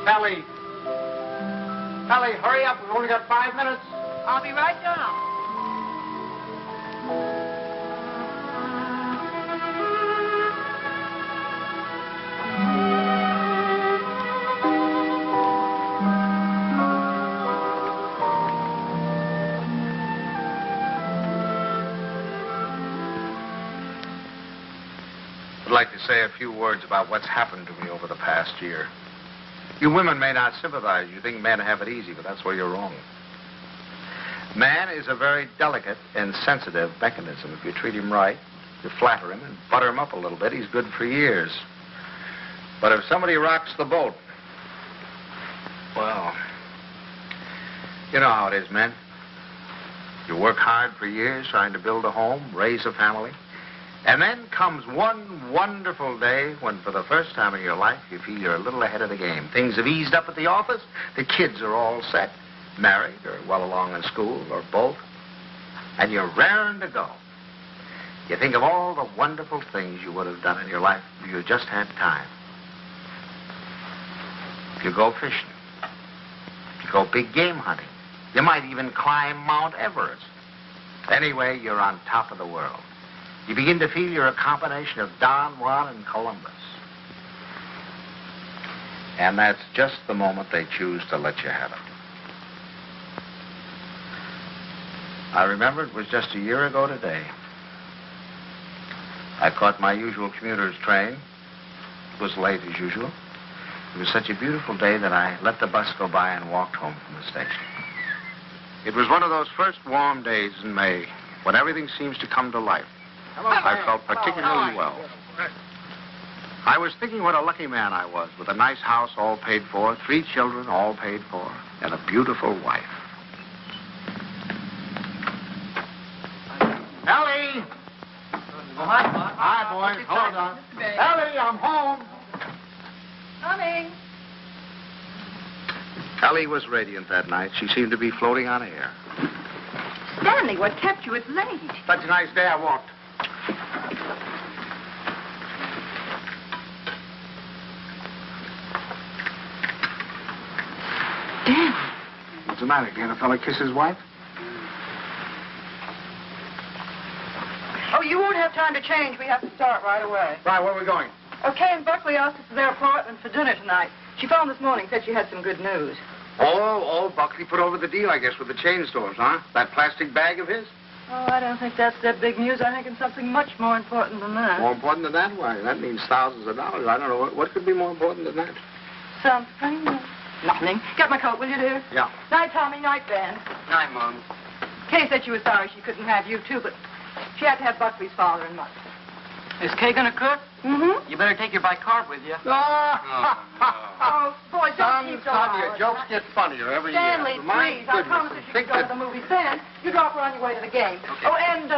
Ellie! Ellie, hurry up. We've only got 5 minutes. I'll be right down. I'd like to say a few words about what's happened to me over the past year. You women may not sympathize. You think men have it easy, but that's where you're wrong. Man is a very delicate and sensitive mechanism. If you treat him right, you flatter him and butter him up a little bit, he's good for years. But if somebody rocks the boat, well, you know how it is, men. You work hard for years trying to build a home, raise a family. And then comes one wonderful day when, for the first time in your life, you feel you're a little ahead of the game. Things have eased up at the office. The kids are all set, married or well along in school or both. And you're raring to go. You think of all the wonderful things you would have done in your life if you just had time. If you go fishing. If you go big game hunting. You might even climb Mount Everest. Anyway, you're on top of the world. You begin to feel you're a combination of Don Juan and Columbus. And that's just the moment they choose to let you have it. I remember it was just a year ago today. I caught my usual commuter's train. It was late as usual. It was such a beautiful day that I let the bus go by and walked home from the station. It was one of those first warm days in May when everything seems to come to life. I felt particularly well. I was thinking what a lucky man I was, with a nice house all paid for, 3 children all paid for, and a beautiful wife. Ellie! Oh, hi, Bob. Hi, boys. Hold on. Ellie, I'm home. Coming. Ellie was radiant that night. She seemed to be floating on air. Stanley, what kept you? It's late. Such a nice day I walked. Dan. What's the matter? Can't a fella kiss his wife? Oh, you won't have time to change. We have to start right away. Right, where are we going? Okay, and Buckley asked us to their apartment for dinner tonight. She phoned this morning, said she had some good news. Oh, Buckley put over the deal, I guess, with the chain stores, huh? That plastic bag of his? Oh, I don't think that's that big news. I think it's something much more important than that. More important than that? Why, that means thousands of dollars. I don't know. What could be more important than that? Something? Nothing. Get my coat, will you, dear? Yeah. Night, Tommy. Night, Ben. Night, Mom. Kay said she was sorry she couldn't have you, too, but she had to have Buckley's father and mother. Is Kay gonna cook? Mm-hmm. You better take your bicarb with you. Oh, boy, don't keep going. Your jokes get funnier every Stanley, year. My please, I goodness, promise if you think could go to that- the movies then, you drop her on your way to the game. Okay. Oh, and,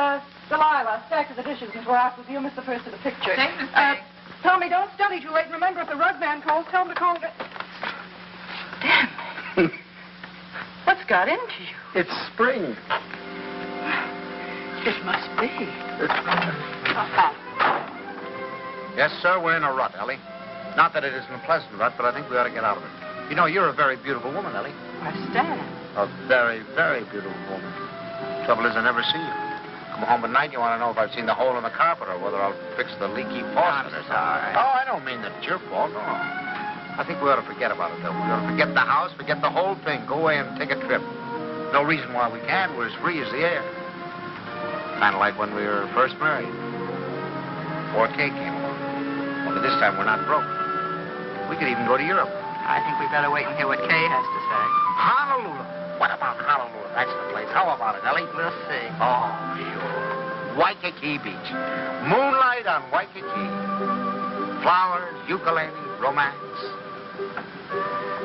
Delilah, stack of the dishes before after you miss the first of the picture. Thanks, Miss Peg. Tommy, don't study too late, and remember, if the rug man calls, tell him to call again. Damn. What's got into you? It's spring. It must be. Yes, sir, we're in a rut, Ellie. Not that it isn't a pleasant rut, but I think we ought to get out of it. You know, you're a very beautiful woman, Ellie. I stand. A very, very beautiful woman. Trouble is, I never see you. Come home at night, you want to know if I've seen the hole in the carpet or whether I'll fix the leaky faucet or something. sorry. Oh, I don't mean that it's your fault, no. I think we ought to forget about it, though. We ought to forget the house, forget the whole thing. Go away and take a trip. No reason why we can't. We're as free as the air. Kind of like when we were first married. Before Kay came along. Only this time we're not broke. We could even go to Europe. I think we'd better wait and hear what Kay has to say. Honolulu. What about Honolulu? That's the place. How about it, Ellie? We'll see. Oh, sure. Waikiki Beach. Moonlight on Waikiki. Flowers, ukulele, romance.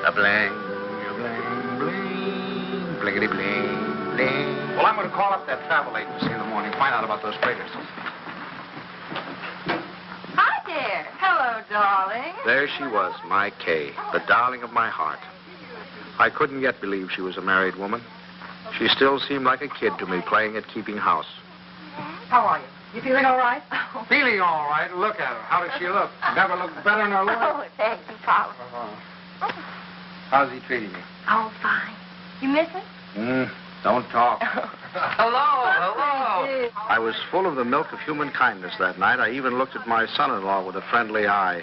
The bling, bling, bling, blingity bling, bling. Well, I'm going to call up that travel agency in the morning, find out about those freighters. Hi there. Hello, darling. There she was, my Kay, the darling of my heart. I couldn't yet believe she was a married woman. She still seemed like a kid to me, playing at keeping house. How are you? You feeling all right? Feeling all right. Look at her. How does she look? Never looked better in her life. Oh, thank you, Pop. How's he treating you? Oh, fine. You miss him? Don't talk. Hello. I was full of the milk of human kindness that night. I even looked at my son-in-law with a friendly eye.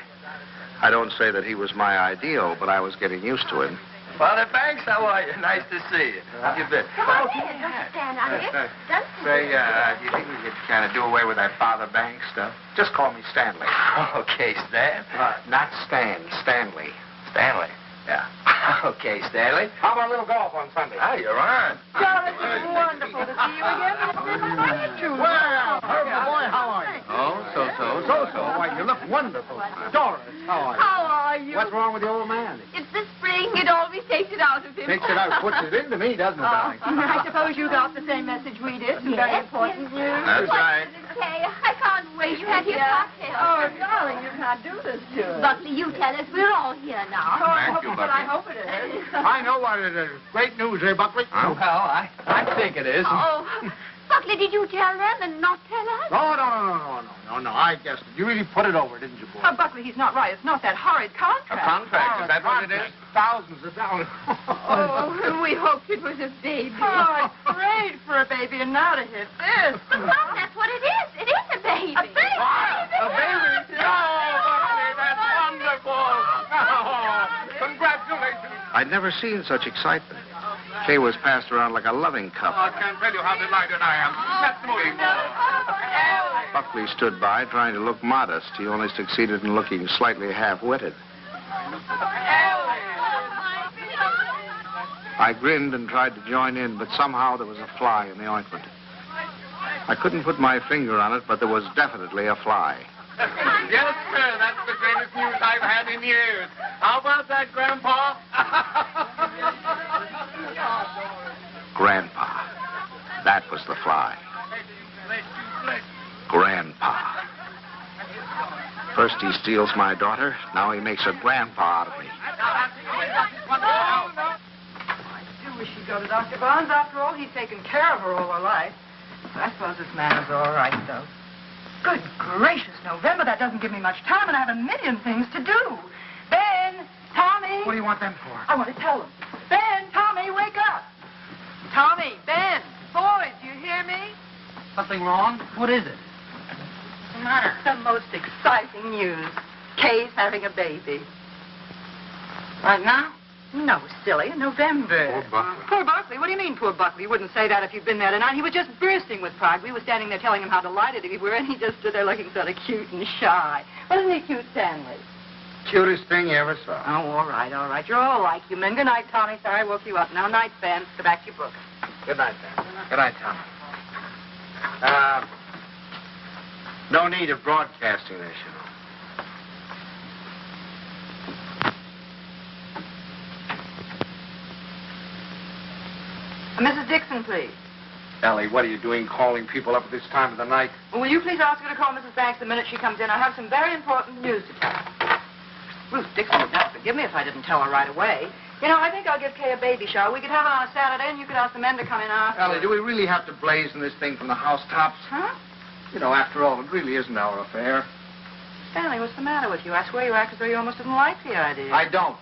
I don't say that he was my ideal, but I was getting used to him. Father Banks, how are you? Nice to see you. How you been? Come on in. Stand out here. Say, do you think we could kind of do away with that Father Banks stuff? Just call me Stanley. Okay, Stan. Not Stan, Stanley. Stanley. Yeah. Okay, Stanley. How about a little golf on Sunday? Oh, you're on. John, it's wonderful to see you again. Well, Herbert, boy, how are you? Oh, so. Why, you look wonderful. Doris, how are you? How are you? What's wrong with the old man? It's the spring. It always takes it out of him. Takes it out, puts it into me, doesn't it, darling? I suppose you got the same message we did. Some very important news. That's right. Okay, I can't wait. You have your cocktail. Oh, darling, you can't do this to us. Buckley, you tell us. We're all here now. Oh, I Thank hope you, but I Bucky. hope it is. I know what it is. Great news, eh, Buckley? Well, I think it is. Oh, Buckley, did you tell them and not tell us? No. I guessed it. You really put it over, didn't you, boy? Oh, Buckley, he's not right. It's not that horrid A contract. contract, is that what it is? Thousands of dollars. Oh, we hoped it was a baby. Oh, it's great for a baby, and now to hit this. But, Mom, that's what it is. It is a baby. A baby? A baby? Buckley, that's wonderful. Congratulations. I'd never seen such excitement. Kay was passed around like a loving cup. I can't tell you how delighted I am. Let's move. Buckley stood by, trying to look modest. He only succeeded in looking slightly half-witted. I grinned and tried to join in, but somehow there was a fly in the ointment. I couldn't put my finger on it, but there was definitely a fly. Yes, sir. That's the greatest news I've had in years. How about that, Grandpa? Grandpa. That was the fly. Grandpa. First he steals my daughter, now he makes a grandpa out of me. I do wish you'd go to Dr. Barnes. After all, he's taken care of her all her life. But I suppose this man is all right, though. Good gracious, November, that doesn't give me much time, and I have a million things to do. Ben, Tommy. What do you want them for? I want to tell them. Ben, Tommy, wake up. Tommy, Ben, boys, do you hear me? Something wrong? What is it? What's the matter? The most exciting news. Kay's having a baby. Right now? No, silly, in November. Poor Buckley. Poor Buckley? What do you mean, poor Buckley? You wouldn't say that if you'd been there tonight. He was just bursting with pride. We were standing there telling him how delighted we were, and he just stood there looking sort of cute and shy. Wasn't he cute, Stanley? Cutest thing you ever saw. Oh, all right. You're all like you men. Good night, Tommy. Sorry I woke you up. Now, night, Ben. Go back to your book. Good night, Ben. Good night, Tom. No need of broadcasting this, you know. Mrs. Dixon, please. Ellie, what are you doing calling people up at this time of the night? Well, will you please ask her to call Mrs. Banks the minute she comes in? I have some very important news to tell her. Ruth Dixon would not forgive me if I didn't tell her right away. You know, I think I'll give Kay a baby shower. We could have it on a Saturday, and you could ask the men to come in after. Ellie, do we really have to blazon this thing from the housetops? Huh? You know, after all, it really isn't our affair. Stanley, what's the matter with you? I swear you act as though you almost didn't like the idea. I don't.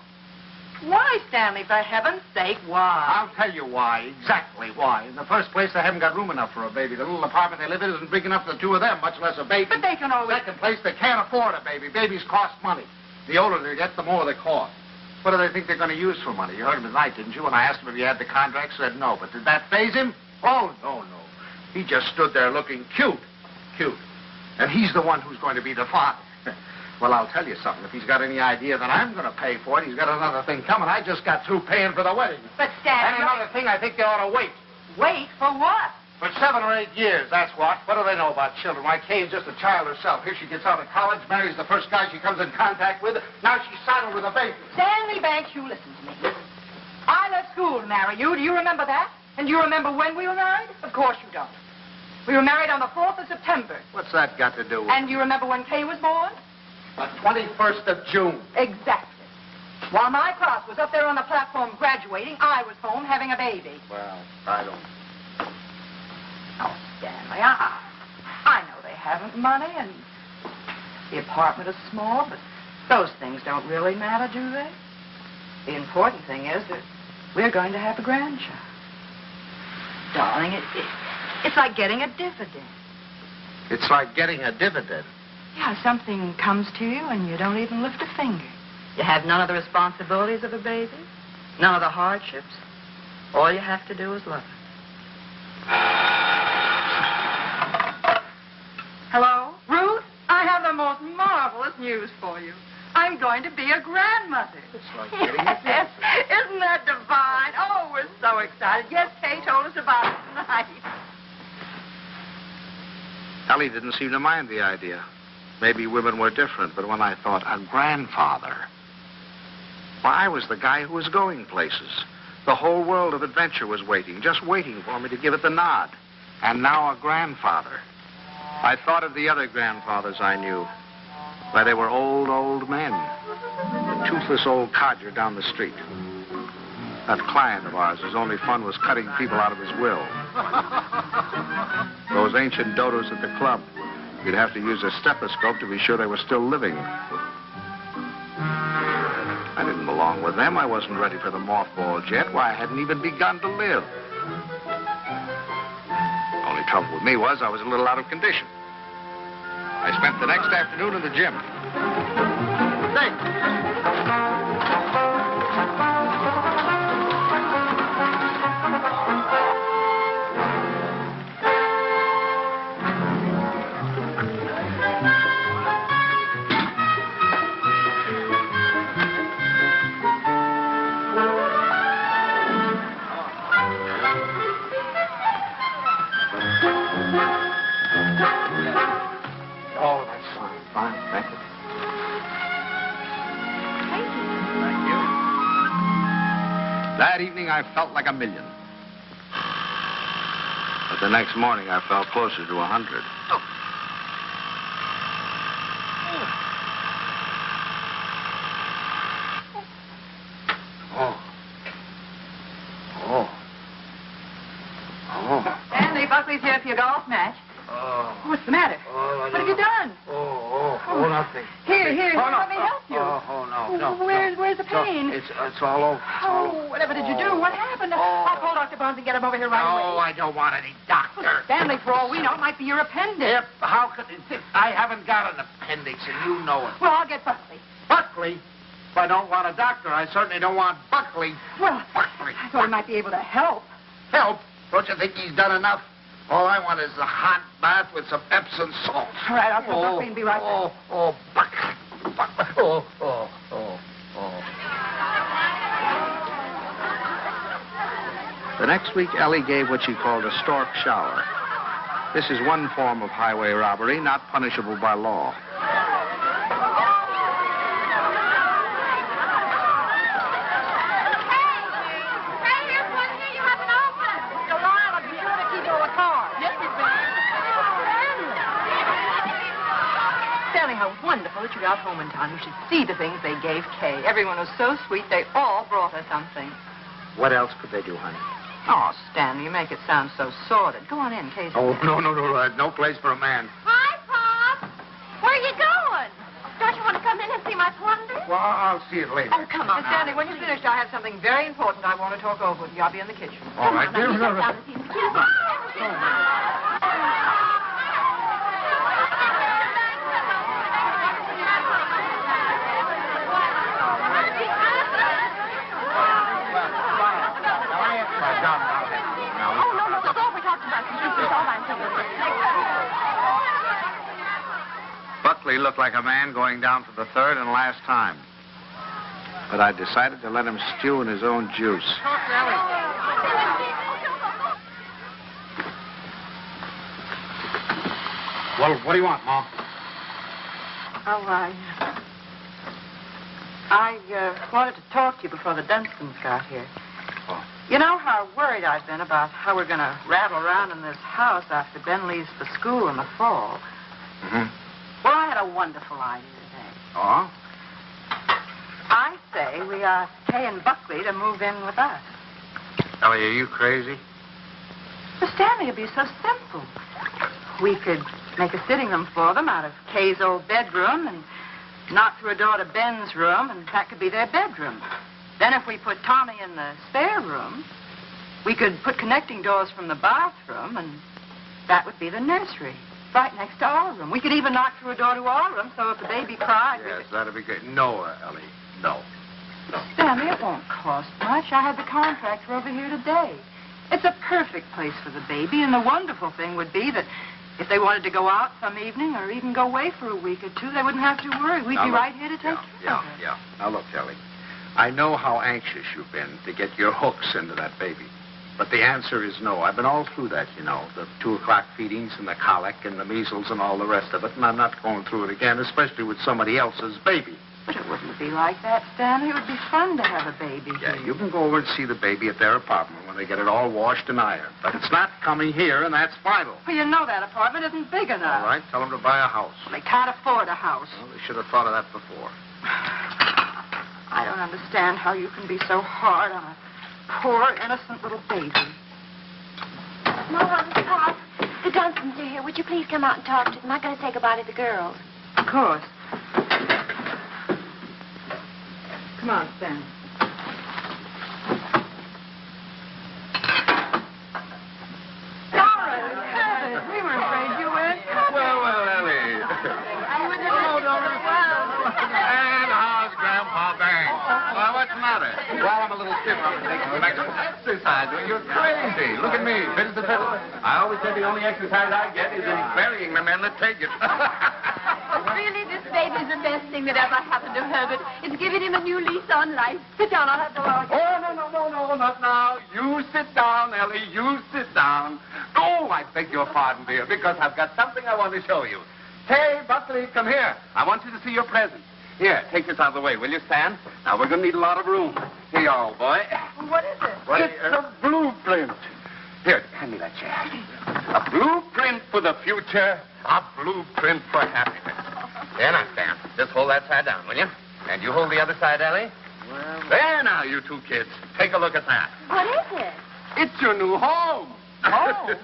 Why, Stanley? For heaven's sake, why? I'll tell you why, exactly why. In the first place, they haven't got room enough for a baby. The little apartment they live in isn't big enough for the two of them, much less a baby. But they can always... Second place, they can't afford a baby. Babies cost money. The older they get, the more they cost. What do they think they're going to use for money? You heard him tonight, didn't you? When I asked him if he had the contract, said no. But did that faze him? Oh, no. He just stood there looking cute. And he's the one who's going to be the father. Well, I'll tell you something. If he's got any idea that I'm going to pay for it, he's got another thing coming. I just got through paying for the wedding. But, Stanley... And another thing, I think they ought to wait. Wait for what? For 7 or 8 years, that's what. What do they know about children? Why, Kay's just a child herself. Here she gets out of college, marries the first guy she comes in contact with. Now she's saddled with a baby. Stanley Banks, you listen to me. I left school to marry you. Do you remember that? And do you remember when we were married? Of course you don't. We were married on the 4th of September. What's that got to do with And do you remember when Kay was born? the 21st of June? Exactly. While my class was up there on the platform graduating, I was home having a baby. Well, I don't... Oh, Stanley, I know they haven't money, and the apartment is small, but those things don't really matter, do they? The important thing is that we're going to have a grandchild. Darling, it's like getting a dividend. It's like getting a dividend. Yeah, something comes to you and you don't even lift a finger. You have none of the responsibilities of a baby, none of the hardships. All you have to do is love it. Hello? Ruth, I have the most marvelous news for you. I'm going to be a grandmother. It's like getting a dividend. Isn't that divine? Oh, we're so excited. Yes, Kay told us about it tonight. Ellie didn't seem to mind the idea. Maybe women were different, but when I thought a grandfather, well, I was the guy who was going places. The whole world of adventure was waiting, just waiting for me to give it the nod. And now a grandfather. I thought of the other grandfathers I knew. Why, they were old men. Toothless old codger down the street. That client of ours whose only fun was cutting people out of his will. Those ancient dodos at the club. You'd have to use a stethoscope to be sure they were still living. I didn't belong with them. I wasn't ready for the mothballs yet. Why, I hadn't even begun to live. Only trouble with me was I was a little out of condition. I spent the next afternoon in the gym. Say. That evening, I felt like $1 million. But the next morning, I felt closer to 100. Stanley, Buckley's here for your golf match. What's the matter? What have you done? Nothing. Here, Oh, no. let me help you. No. Where's the pain? It's all over. Whatever did you do? What happened? I'll call Dr. Barnes and get him over here right away. No, I don't want any doctor. Stanley, for all we know, it might be your appendix. Yep, how could it? I haven't got an appendix, and you know it. Well, I'll get Buckley. Buckley? If I don't want a doctor, I certainly don't want Buckley. Well, Buckley. I thought he might be able to help. Help? Don't you think he's done enough? All I want is a hot bath with some Epsom salt. All right, I'll call Buckley and be right back. Buckley. The next week, Ellie gave what she called a stork shower. This is one form of highway robbery not punishable by law. Hey, here's one here you haven't opened. Delilah, be sure to keep all the cards. Yes, Miss Bennett. Stanley, how wonderful that you got home in time. You should see the things they gave Kay. Everyone was so sweet, they all brought her something. What else could they do, honey? Oh, Stanley, you make it sound so sordid. Go on in, Kay's. No. No place for a man. Hi, Pop. Where are you going? Don't you want to come in and see my plunder? Well, I'll see it later. Oh, come on. Stanley, when you're finished, I have something very important I want to talk over with you. I'll be in the kitchen. All right. Come on, now, you come down and see the kids. Buckley looked like a man going down for the third and last time. But I decided to let him stew in his own juice. Well, what do you want, Mom? Oh, I wanted to talk to you before the Dunstons got here. Oh. You know how worried I've been about how we're going to rattle around in this house after Ben leaves for school in the fall. Mm-hmm. Well, I had a wonderful idea today. Oh? I say we ask Kay and Buckley to move in with us. Ellie, are you crazy? But Stanley, it'd be so simple. We could make a sitting room for them out of Kay's old bedroom and knock through a door to Ben's room, and that could be their bedroom. Then if we put Tommy in the spare room, we could put connecting doors from the bathroom, and that would be the nursery, right next to our room. We could even knock through a door to our room, so if the baby cried... Yes, that'd be good. No, Ellie, no. Stanley, it won't cost much. I had the contractor over here today. It's a perfect place for the baby, and the wonderful thing would be that if they wanted to go out some evening or even go away for a week or two, they wouldn't have to worry. We'd be right here to take care of her. Yeah. Now, look, Ellie, I know how anxious you've been to get your hooks into that baby. But the answer is no. I've been all through that, you know, the 2 o'clock feedings and the colic and the measles and all the rest of it, and I'm not going through it again, especially with somebody else's baby. But it wouldn't be like that, Stanley. It would be fun to have a baby Yeah, here. you can go over and see the baby at their apartment when they get it all washed and ironed. But it's not coming here, and that's final. Well, you know that apartment isn't big enough. All right, tell them to buy a house. Well, they can't afford a house. Well, they should have thought of that before. I don't understand how you can be so hard on a poor, innocent little baby. Mom, Pop, the Dunstons are here. Would you please come out and talk to them? I'm going to say goodbye to the girls. Of course. Come on, Stan. Doris! We were afraid you went. Well, Ellie. And how's Grandpa Bang? Well, what's the matter? Well, I'm a little stiff. I'm taking some extra exercise. Well, you're crazy. Look at me. Fit as a fiddle. I always say the only exercise I get is in burying the men that take it. Really, this baby's the best thing that ever happened to Herbert. It's giving him a new lease on life. Sit down. I'll have the water. Oh, no, not now. You sit down, Ellie. You sit down. Oh, I beg your pardon, dear, because I've got something I want to show you. Hey, Buckley, come here. I want you to see your present. Here, take this out of the way, will you, Stan? Now, we're going to need a lot of room. Here you are, old boy. What is it? It's a blueprint. Here, hand me that chair. A blueprint for the future. A blueprint for happiness. There now, Stan. Just hold that side down, will you? And you hold the other side, Ellie. Well, there now, you two kids. Take a look at that. What is it? It's your new home. Oh.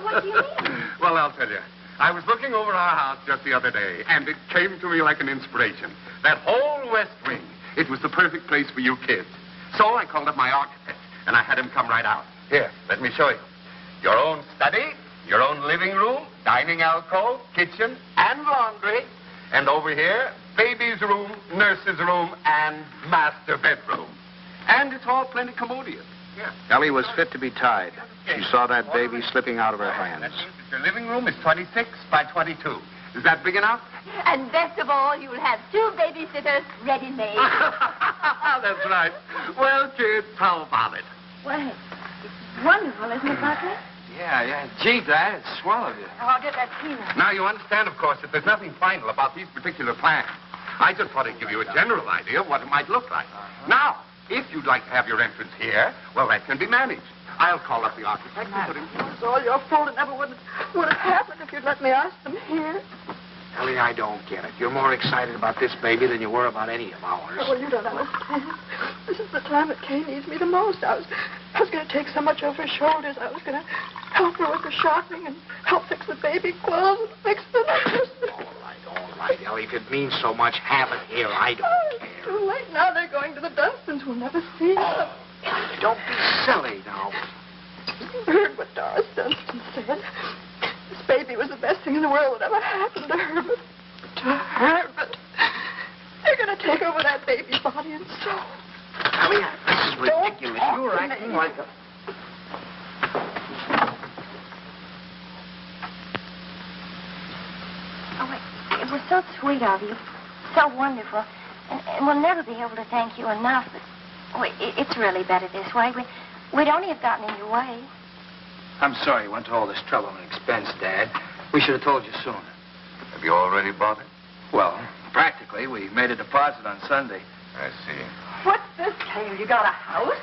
What do you mean? Well, I'll tell you. I was looking over our house just the other day, and it came to me like an inspiration. That whole west wing, it was the perfect place for you kids. So I called up my architect, and I had him come right out. Here, let me show you. Your own study, your own living room, dining alcove, kitchen, and laundry. And over here, baby's room, nurse's room, and master bedroom. And it's all plenty commodious. Yeah. Ellie was fit to be tied. She saw that baby slipping out of her hands. That means that your living room is 26 by 22. Is that big enough? And best of all, you'll have 2 babysitters ready-made. That's right. Well, kids, how about it? Well, it's wonderful, isn't it, Buckley? Yeah. Gee, Dad, it's swell of you. Oh, I'll get that cleaner. Now, you understand, of course, that there's nothing final about these particular plans. I just thought I'd give you a general idea of what it might look like. Now, if you'd like to have your entrance here, well, that can be managed. I'll call up the architect and put him... It's all your fault. It never would have happened if you'd let me ask them here. Ellie, I don't get it. You're more excited about this baby than you were about any of ours. Well, you don't understand. This is the time that Kay needs me the most. I was going to take so much off her shoulders. I was going to help her with the shopping and help fix the baby clothes and fix the nurse. All right, Ellie. If it means so much, have it here. I don't care. It's too late now. They're going to the Dunstons. We'll never see them. Don't be silly now. You heard what Doris Dunstan said. This baby was the best thing in the world that ever happened to her. But they're going to take over that baby's body and soul. Ellie, this is ridiculous. You're acting like a... Oh, it was so sweet of you. So wonderful. And we'll never be able to thank you enough. But it's really better this way. We'd only have gotten in your way. I'm sorry you went to all this trouble and expense, Dad. We should have told you sooner. Have you already bought it? Well, practically. We made a deposit on Sunday. I see. What's this, Kay? You got a house?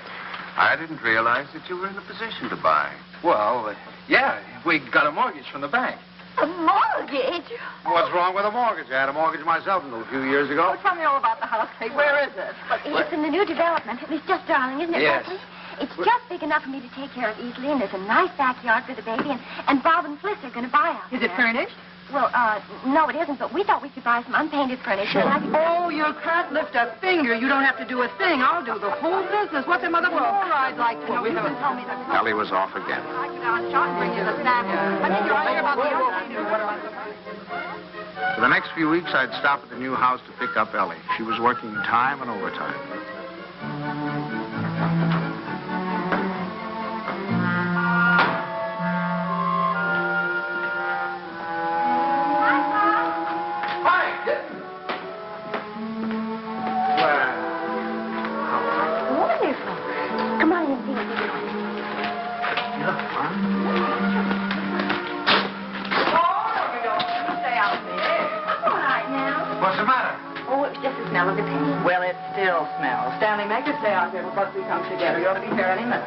I didn't realize that you were in a position to buy. Well, yeah, we got a mortgage from the bank. A mortgage? What's wrong with a mortgage? I had a mortgage myself a few years ago. Oh, tell me all about the house, Kay. Where is it? Well, it's in the new development. It's just darling, isn't it, Yes. Buckley? It's just big enough for me to take care of easily, and there's a nice backyard for the baby, and Bob and Fliss are going to buy out Is it there. furnished? Well, no, it isn't, but we thought we could buy some unpainted furniture. Oh, you can't lift a finger. You don't have to do a thing. I'll do the whole business. What's the mother? More I'd like to know. You haven't told me that. Ellie was off again. I could out shop and bring you the sample. I think you're right about the For the next few weeks, I'd stop at the new house to pick up Ellie. She was working time and overtime. Well, it still smells. Stanley, make us stay out here before we come together. You ought to be here any minute.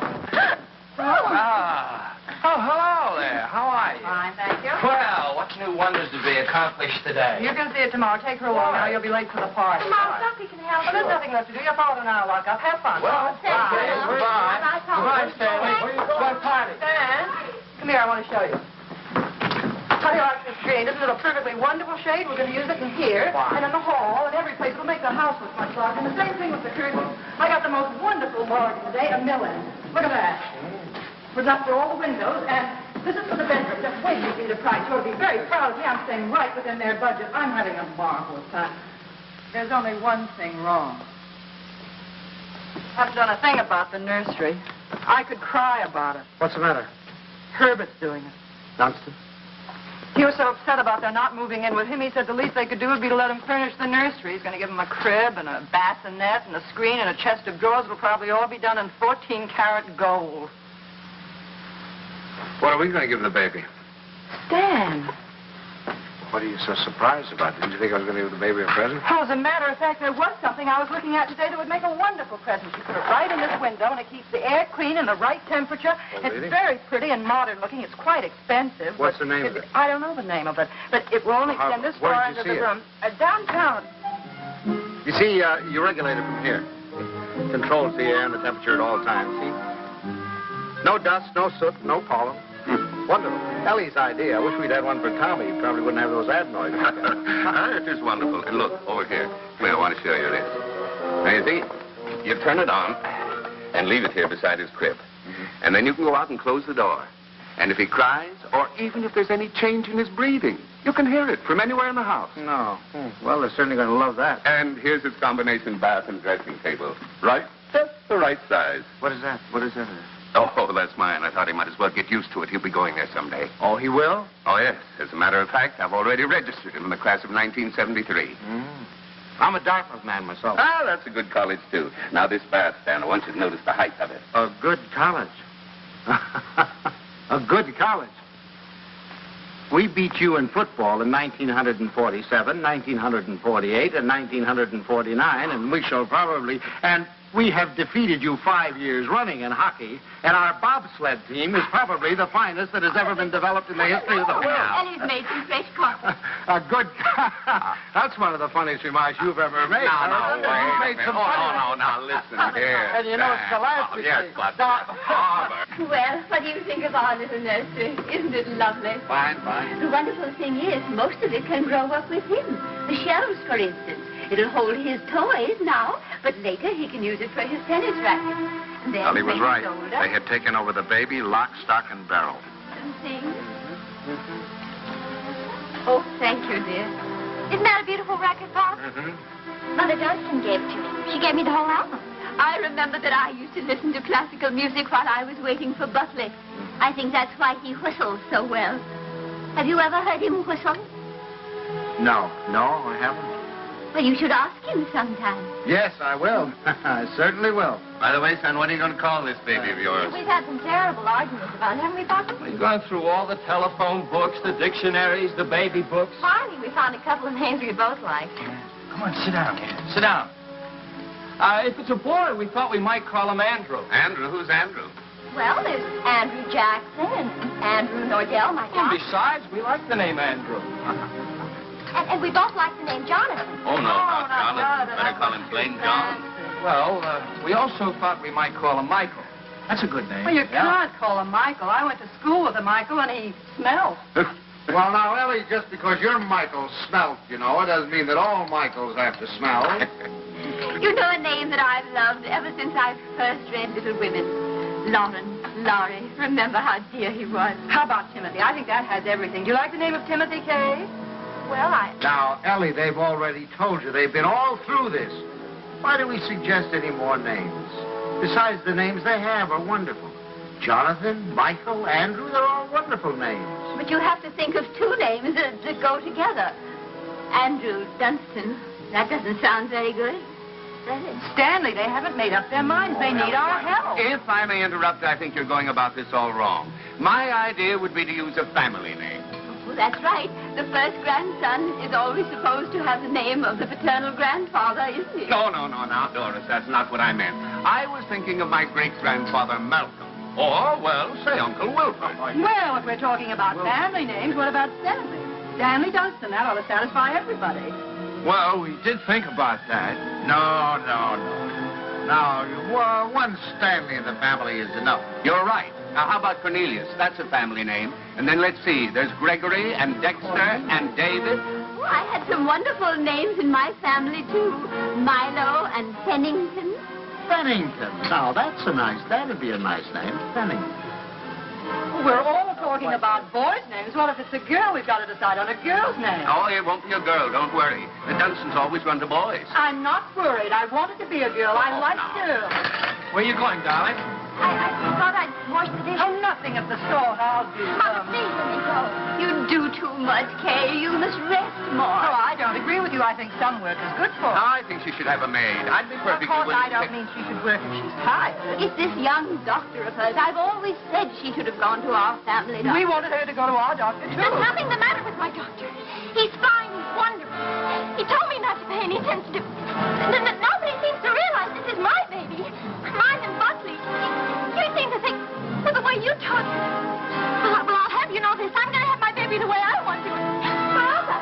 Oh, hello there. How are you? Fine, thank you. Well, what new wonders to be accomplished today? You can see it tomorrow. Take her along now. You'll be late for the party. Mom, somebody can help Well, there's nothing left to do. Your father and I will lock up. Have fun. Well, Thank you. goodbye. Goodbye, Stanley. What party? Stan, come here. I want to show you. How do you like this green? Isn't it a perfectly wonderful shade? We're going to use it in here, and in the hall, and every place. It'll make the house look much larger. And the same thing with the curtains. I got the most wonderful bargain today, a million. Look at that. It was up for all the windows, and this is for the bedroom. Just wait till you see the price. You'll be very proud of me. I'm staying right within their budget. I'm having a marvelous time. There's only one thing wrong. I haven't done a thing about the nursery. I could cry about it. What's the matter? Herbert's doing it. Dunstan? He was so upset about their not moving in with him, he said the least they could do would be to let him furnish the nursery. He's going to give him a crib and a bassinet and a screen and a chest of drawers. It'll probably all be done in 14-karat gold. What are we going to give the baby? Stan. What are you so surprised about? Didn't you think I was going to give the baby a present? Oh, as a matter of fact, there was something I was looking at today that would make a wonderful present. You put it right in this window, and it keeps the air clean and the right temperature. Oh, it's really? very pretty and modern looking. It's quite expensive. What's but the name of it? I don't know the name of it, but it will only extend this Where far did into you see the it? room. Downtown. You see, you regulate it from here. Controls the air and the temperature at all times, see? No dust, no soot, no pollen. Wonderful. Ellie's idea. I wish we'd had one for Tommy. He probably wouldn't have those adenoids. It is wonderful. And look, over here. Come here, I want to show you this. Now, you see, you turn it on and leave it here beside his crib. And then you can go out and close the door. And if he cries, or even if there's any change in his breathing, you can hear it from anywhere in the house. No. Well, they're certainly going to love that. And here's its combination bath and dressing table. Right? Just the right size. What is that? What is that? Oh, that's mine. I thought he might as well get used to it. He'll be going there someday. Oh, he will? Oh, yes. As a matter of fact, I've already registered him in the class of 1973. I'm a Dartmouth man myself. Ah, that's a good college, too. Now, this bath, Stan, I want you to notice the height of it. A good college. A good college. We beat you in football in 1947, 1948, and 1949, and we shall probably... And we have defeated you 5 years running in hockey, and our bobsled team is probably the finest that has ever been developed in the history of the world. And he's made some fresh coffee. A good... That's one of the funniest remarks you've ever made. No, You've wait made a minute. some Oh, funny- no, now, listen here. And you know, scholastically... Yes, but... Well, what do you think of our little nursery? Isn't it lovely? Fine, fine. The wonderful thing is, most of it can grow up with him. The shelves, for instance. It'll hold his toys now, but later he can use it for his tennis racket. And then Ellie was when right. he's older, They had taken over the baby, lock, stock, and barrel. some things. Oh, thank you, dear. Isn't that a beautiful racket, Pop? Mother Dunstan gave it to me. She gave me the whole album. I remember that I used to listen to classical music while I was waiting for Butley. I think that's why he whistles so well. Have you ever heard him whistle? No, I haven't. Well, you should ask him sometime. Yes, I will. I certainly will. By the way, son, what are you going to call this baby of yours? We've had some terrible arguments about it, haven't we, Papa? We've gone through all the telephone books, the dictionaries, the baby books. Finally, we found a couple of names we both liked. Come on, sit down here. Sit down. If it's a boy, we thought we might call him Andrew. Andrew? Who's Andrew? Well, there's Andrew Jackson and Andrew Nordell, my And God. besides, we like the name Andrew. And we both like the name Jonathan. Oh, no, not not Jonathan. Jonathan. Better call him plain John. Well, we also thought we might call him Michael. That's a good name. Well, you can't call him Michael. I went to school with a Michael, and he smells. Well, now, Ellie, just because you're Michael Smelt, you know, it doesn't mean that all Michaels have to smell. You know a name that I've loved ever since I first read Little Women. Laurie. Remember how dear he was. How about Timothy? I think that has everything. Do you like the name of Timothy, Kay? Well, Now, Ellie, they've already told you. They've been all through this. Why do we suggest any more names? Besides, the names they have are wonderful. Jonathan, Michael, Andrew, they're all wonderful names. But you have to think of two names that go together. Andrew Dunstan. That doesn't sound very good. Does it? Stanley, they haven't made up their minds. They need our help. If I may interrupt, I think you're going about this all wrong. My idea would be to use a family name. Oh, that's right. The first grandson is always supposed to have the name of the paternal grandfather, isn't he? No, now, Doris, that's not what I meant. I was thinking of my great-grandfather Malcolm. Or, well, say Uncle Wilford. Well, if we're talking about family names, what about Stanley? Stanley Dunstan. That ought to satisfy everybody. Well, we did think about that. No. Now, one Stanley in the family is enough. You're right. Now, how about Cornelius? That's a family name. And then let's see. There's Gregory and Dexter and David. Oh, I had some wonderful names in my family, too. Milo and Pennington. Pennington. Now, that'd be a nice name, Pennington. We're all talking about boys' names. Well, if it's a girl, we've got to decide on a girl's name. Oh, it won't be a girl. Don't worry. The Dunstans always run to boys. I'm not worried. I wanted to be a girl. I like girls. Where are you going, darling? I thought I'd wash the dishes. Oh, nothing of the sort. I'll do Mother, please let me go. You do too much, Kay. You must rest more. Oh, I don't agree with you. I think some work is good for her. I think she should have a maid. I'd be Of perfectly course, willing I don't mean she should work if she's tired. It's this young doctor of hers. I've always said she should have gone to our family doctor. We wanted her to go to our doctor, too. There's nothing the matter with my doctor. He's fine. He's wonderful. He told me not to pay any attention to... Nobody seems to realize this is my baby. Mine and Buckley's. You seem to think, well, the way you talk... Well, I'll have you know this. I'm going to have my baby the way I want to. Forever.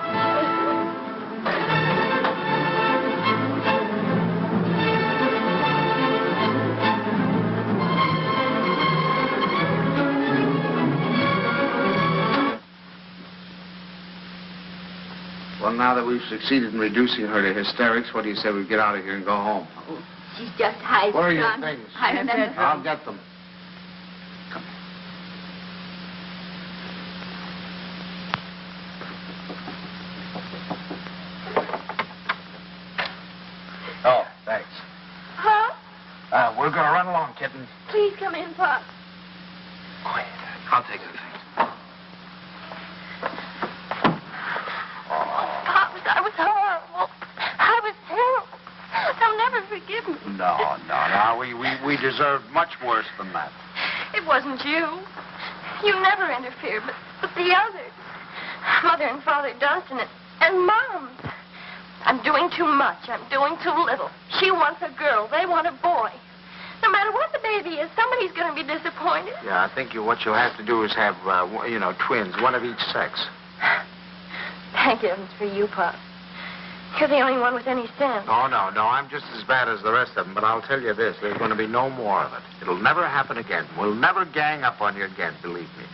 Well, now that we've succeeded in reducing her to hysterics, what do you say we get out of here and go home? Oh, she's just high. Where are your things? I remember. I'll get them. Come. Oh, thanks. Huh? We're going to run along, kitten. Please come in, Pop. Quiet. I'll take the things. Pop, I was horrible. I was terrible. They'll never forgive me. No. We deserved much worse than that. It wasn't you. You never interfered, but the others. Mother and Father Dunstan and Mom. I'm doing too much. I'm doing too little. She wants a girl. They want a boy. No matter what the baby is, somebody's going to be disappointed. Yeah, I think what you'll have to do is have, twins, one of each sex. Thank heavens for you, Pop. You're the only one with any sense. Oh, no, I'm just as bad as the rest of them, but I'll tell you this, there's going to be no more of it. It'll never happen again. We'll never gang up on you again, believe me.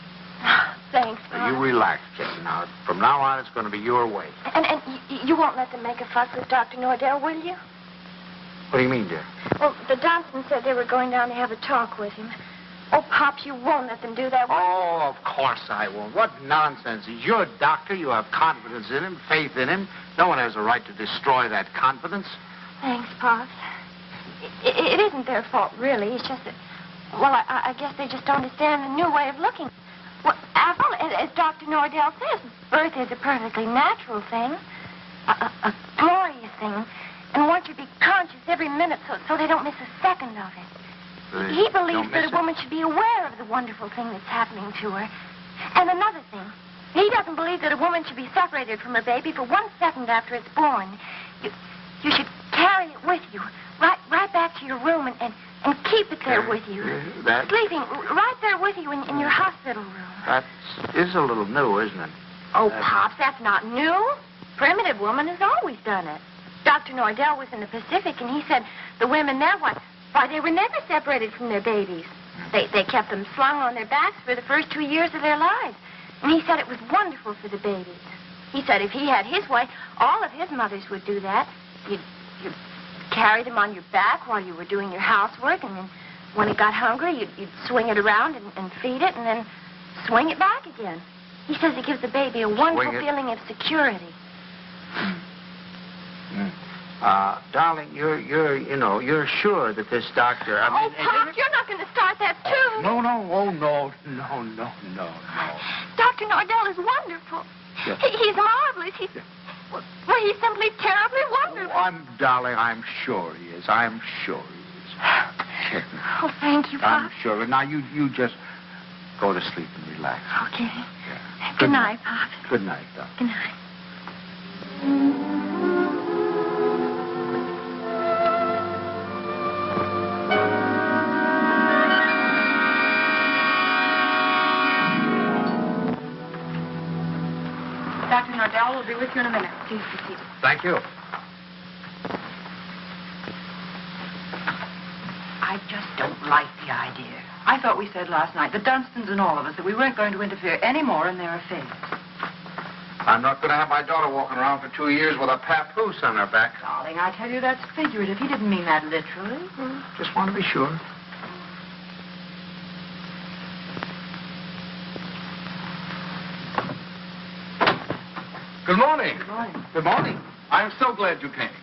Thanks, Pop. Now, you relax, kitten. Now, from now on, it's going to be your way. And you won't let them make a fuss with Dr. Nordell, will you? What do you mean, dear? Well, the Dunstans said they were going down to have a talk with him. Oh, Pops, you won't let them do that, will you? Oh, of course I won't. What nonsense. He's your doctor. You have confidence in him, faith in him. No one has a right to destroy that confidence. Thanks, Pops. It isn't their fault, really. It's just that, well, I guess they just don't understand the new way of looking. Well, after all, as Dr. Nordell says, birth is a perfectly natural thing, a glorious thing, and one should be conscious every minute so they don't miss a second of it. He believes that a woman should be aware of the wonderful thing that's happening to her. And another thing, he doesn't believe that a woman should be separated from her baby for 1 second after it's born. You should carry it with you, right back to your room and keep it there with you. Sleeping right there with you in your hospital room. That is a little new, isn't it? Oh, Pops, that's not new. Primitive woman has always done it. Dr. Nordell was in the Pacific, and he said the women there, why, they were never separated from their babies. They kept them slung on their backs for the first 2 years of their lives. And he said it was wonderful for the babies. He said if he had his way, all of his mothers would do that. You'd carry them on your back while you were doing your housework, and then when it got hungry, you'd swing it around and feed it, and then swing it back again. He says it gives the baby a wonderful feeling of security. Darling, you're sure that this doctor... Pop, you're not going to start that, too. No. Dr. Nordell is wonderful. Yeah. He's marvelous. He's simply terribly wonderful. Darling, I'm sure he is. I'm sure he is. Oh, thank you, Pop. I'm sure. Now, you just go to sleep and relax. Okay. Yeah. Good night, Pop. Good night, darling. Good night. Dr. Nordell will be with you in a minute. Please be seated. Thank you. I just don't like the idea. I thought we said last night, the Dunstons and all of us, that we weren't going to interfere any more in their affairs. I'm not going to have my daughter walking around for 2 years with a papoose on her back. Darling, I tell you, that's figurative. He didn't mean that literally. Just want to be sure. Good morning. Good morning. Good morning. I'm so glad you came.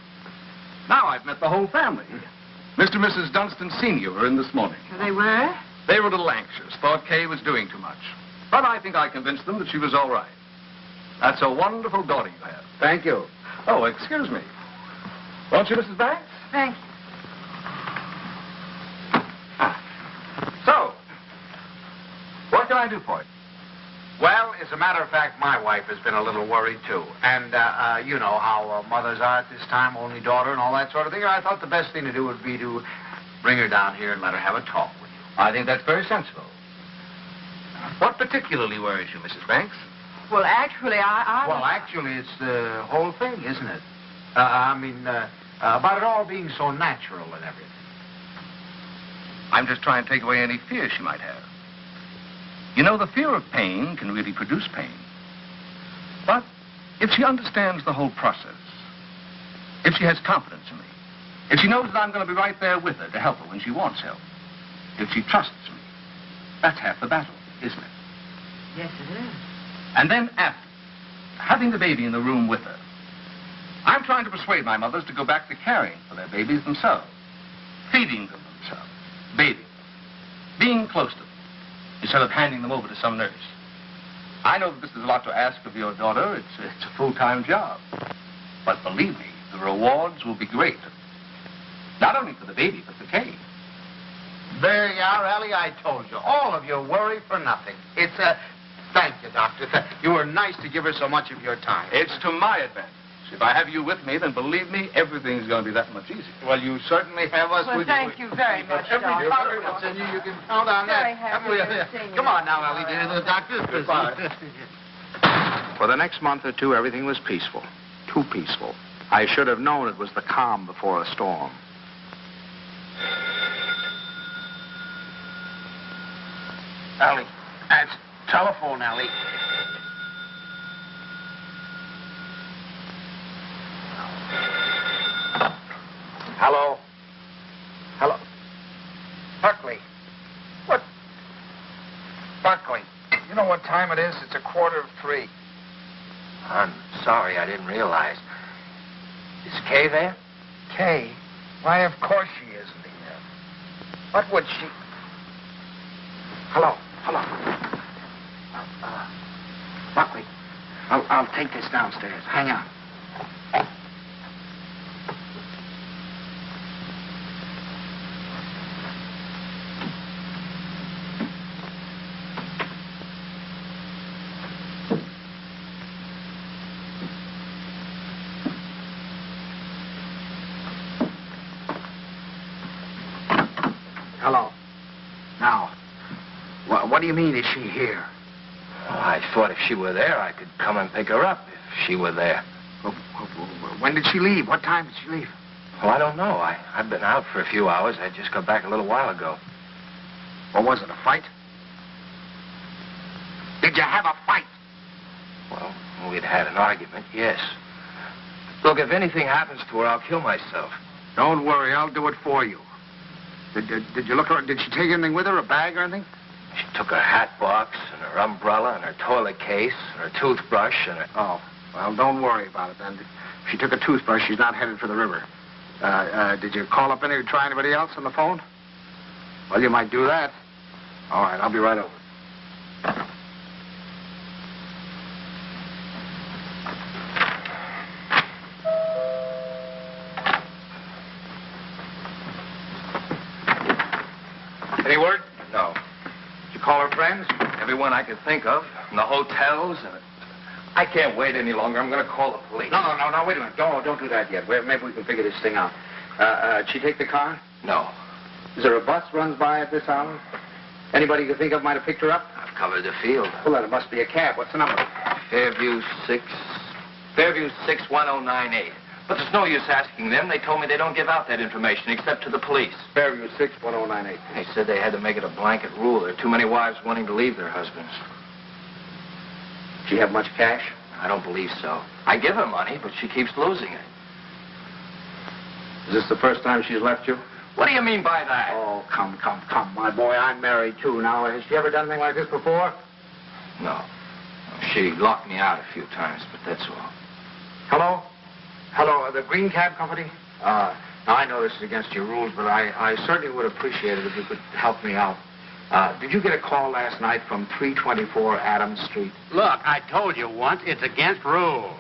Now I've met the whole family. Mr. and Mrs. Dunstan Sr. were in this morning. So they were? They were a little anxious, thought Kay was doing too much. But I think I convinced them that she was all right. That's a wonderful daughter you have. Thank you. Oh, excuse me. Won't you, Mrs. Banks? Thank you. So, what can I do for you? Well, as a matter of fact, my wife has been a little worried, too. And, you know how mothers are at this time, only daughter and all that sort of thing. I thought the best thing to do would be to bring her down here and let her have a talk with you. I think that's very sensible. What particularly worries you, Mrs. Banks? Well, actually, Well, actually, it's the whole thing, isn't it? About it all being so natural and everything. I'm just trying to take away any fear she might have. You know, the fear of pain can really produce pain. But if she understands the whole process, if she has confidence in me, if she knows that I'm going to be right there with her to help her when she wants help, if she trusts me, that's half the battle, isn't it? Yes, it is. And then after, having the baby in the room with her, I'm trying to persuade my mothers to go back to caring for their babies themselves, feeding them themselves, bathing them, being close to them, instead of handing them over to some nurse. I know that this is a lot to ask of your daughter. It's a full-time job. But believe me, the rewards will be great. Not only for the baby, but for Kay. There you are, Ellie. I told you. All of you worry for nothing. It's a... Thank you, Doctor. You were nice to give her so much of your time. It's to my advantage. If I have you with me, then believe me, everything's going to be that much easier. Well, you certainly have us Well, with thank you very much, Doc. You can count on Very that. happy to see you. Come on now, Ellie. The doctor's Goodbye. For the next month or two, everything was peaceful. Too peaceful. I should have known it was the calm before a storm. Ellie, that's telephone, Ellie. Hello? Hello? Buckley. What? Buckley. You know what time it is? It's 2:45. I'm sorry, I didn't realize. Is Kay there? Kay? Why, of course she isn't here. What would she... Hello? Buckley, I'll take this downstairs. Hang on. Hello. Now, what do you mean, is she here? Well, I thought if she were there, I could come and pick her up if she were there. When did she leave? What time did she leave? Well, I don't know. I've been out for a few hours. I just got back a little while ago. What was it, a fight? Did you have a fight? Well, we'd had an argument, yes. Look, if anything happens to her, I'll kill myself. Don't worry, I'll do it for you. Did you look her? Did she take anything with her, a bag or anything? She took her hat box and her umbrella and her toilet case and her toothbrush and her... Oh, well, don't worry about it then. If she took a toothbrush, she's not headed for the river. Did you call up try anybody else on the phone? Well, you might do that. All right, I'll be right over. Any word? No. Did you call her friends? Everyone I could think of. And the hotels and... I can't wait any longer. I'm going to call the police. No, wait a minute. Don't do that yet. Maybe we can figure this thing out. Did she take the car? No. Is there a bus runs by at this hour? Anybody you can think of might have picked her up? I've covered the field. Well, then it must be a cab. What's the number? Fairview 61098. But there's no use asking them. They told me they don't give out that information except to the police. Fairview 61098. They said they had to make it a blanket rule. There are too many wives wanting to leave their husbands. She have much cash? I don't believe so. I give her money, but she keeps losing it. Is this the first time she's left you? What do you mean by that? Oh, come, my boy. I'm married, too. Now, has she ever done anything like this before? No. She locked me out a few times, but that's all. Hello, the Green Cab Company? Now, I know this is against your rules, but I certainly would appreciate it if you could help me out. Did you get a call last night from 324 Adams Street? Look, I told you once, it's against rules.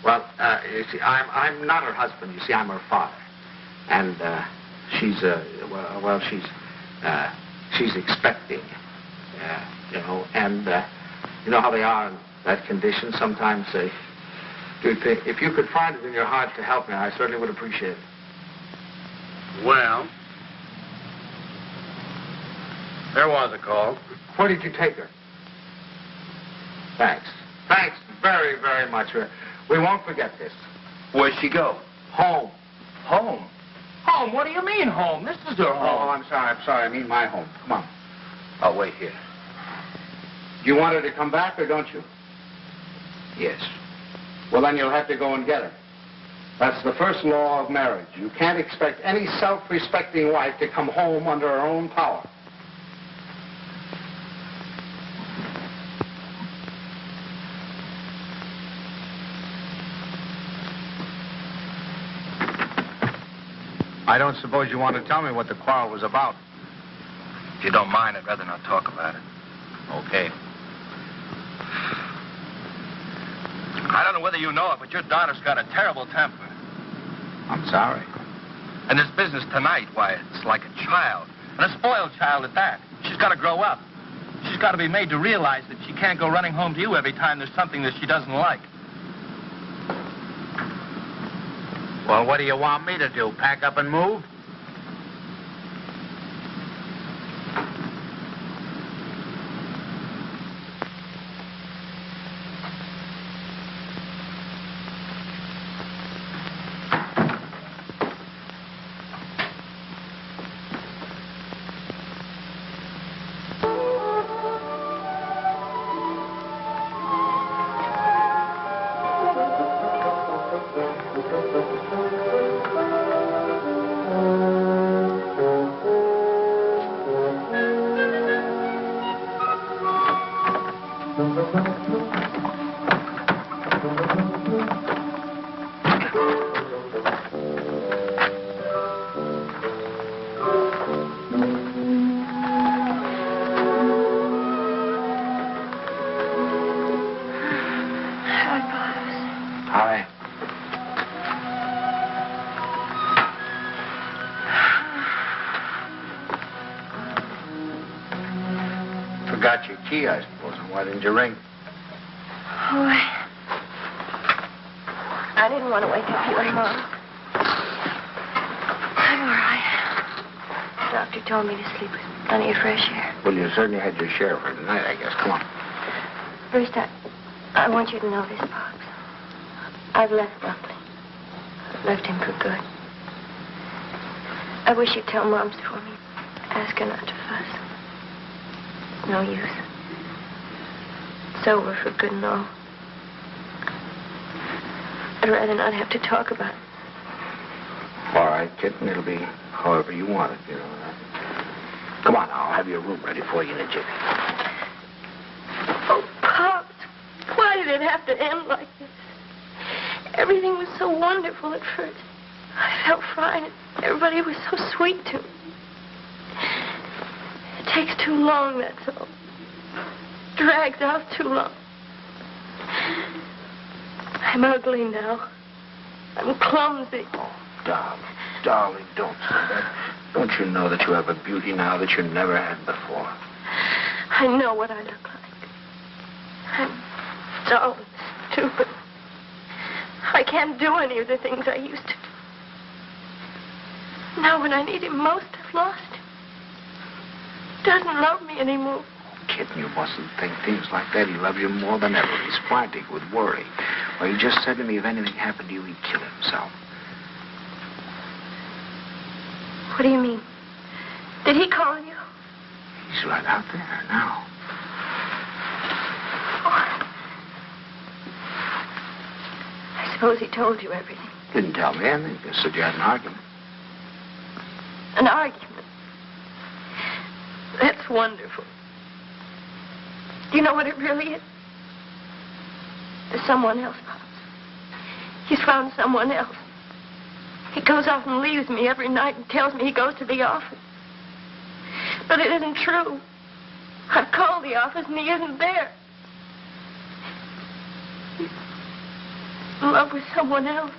Well, you see, I'm not her husband. You see, I'm her father. And, she's expecting, and, you know how they are in that condition. Sometimes if you could find it in your heart to help me, I certainly would appreciate it. Well, there was a call. Where did you take her? Thanks very, very much. We won't forget this. Where'd she go? Home. Home? Home? What do you mean, home? This is her home. Oh, I'm sorry. I mean my home. Come on. I'll wait here. Do you want her to come back or don't you? Yes. Well, then you'll have to go and get her. That's the first law of marriage. You can't expect any self-respecting wife to come home under her own power. I don't suppose you want to tell me what the quarrel was about. If you don't mind, I'd rather not talk about it. Okay. I don't know whether you know it, but your daughter's got a terrible temper. I'm sorry. And this business tonight, why, it's like a child. And a spoiled child at that. She's got to grow up. She's got to be made to realize that she can't go running home to you every time there's something that she doesn't like. Well, what do you want me to do? Pack up and move? Forgot your key, I suppose. And why didn't you ring? Oh, I didn't want to wake up you and Mom. I'm all right. The doctor told me to sleep with plenty of fresh air. Well, you certainly had your share for tonight, I guess. Come on. First, I want you to know this, Pops. I've left Buckley. I've left him for good. I wish you'd tell Mom's for me. Ask her not to fuss. No use. It's over for good and all. I'd rather not have to talk about it. All right, kitten. It'll be however you want it, you know. Come on now. I'll have your room ready for you in a jiffy. Oh, Pops, why did it have to end like this? Everything was so wonderful at first. I felt fine. Everybody was so sweet to me. It takes too long, that's all. Drags out too long. I'm ugly now. I'm clumsy. Oh, darling, don't say that. Don't you know that you have a beauty now that you never had before? I know what I look like. I'm dull and stupid. I can't do any of the things I used to do. Now when I need him most, I've lost him. He doesn't love me anymore. Kitten, you mustn't think things like that. He loves you more than ever. He's frantic with worry. Well, he just said to me if anything happened to you, he'd kill himself. What do you mean? Did he call you? He's right out there now. I suppose he told you everything. Didn't tell me anything. Just said you had an argument. An argument? That's wonderful. Do you know what it really is? There's someone else, Pops. He's found someone else. He goes off and leaves me every night and tells me he goes to the office. But it isn't true. I've called the office and he isn't there. He's in love with someone else.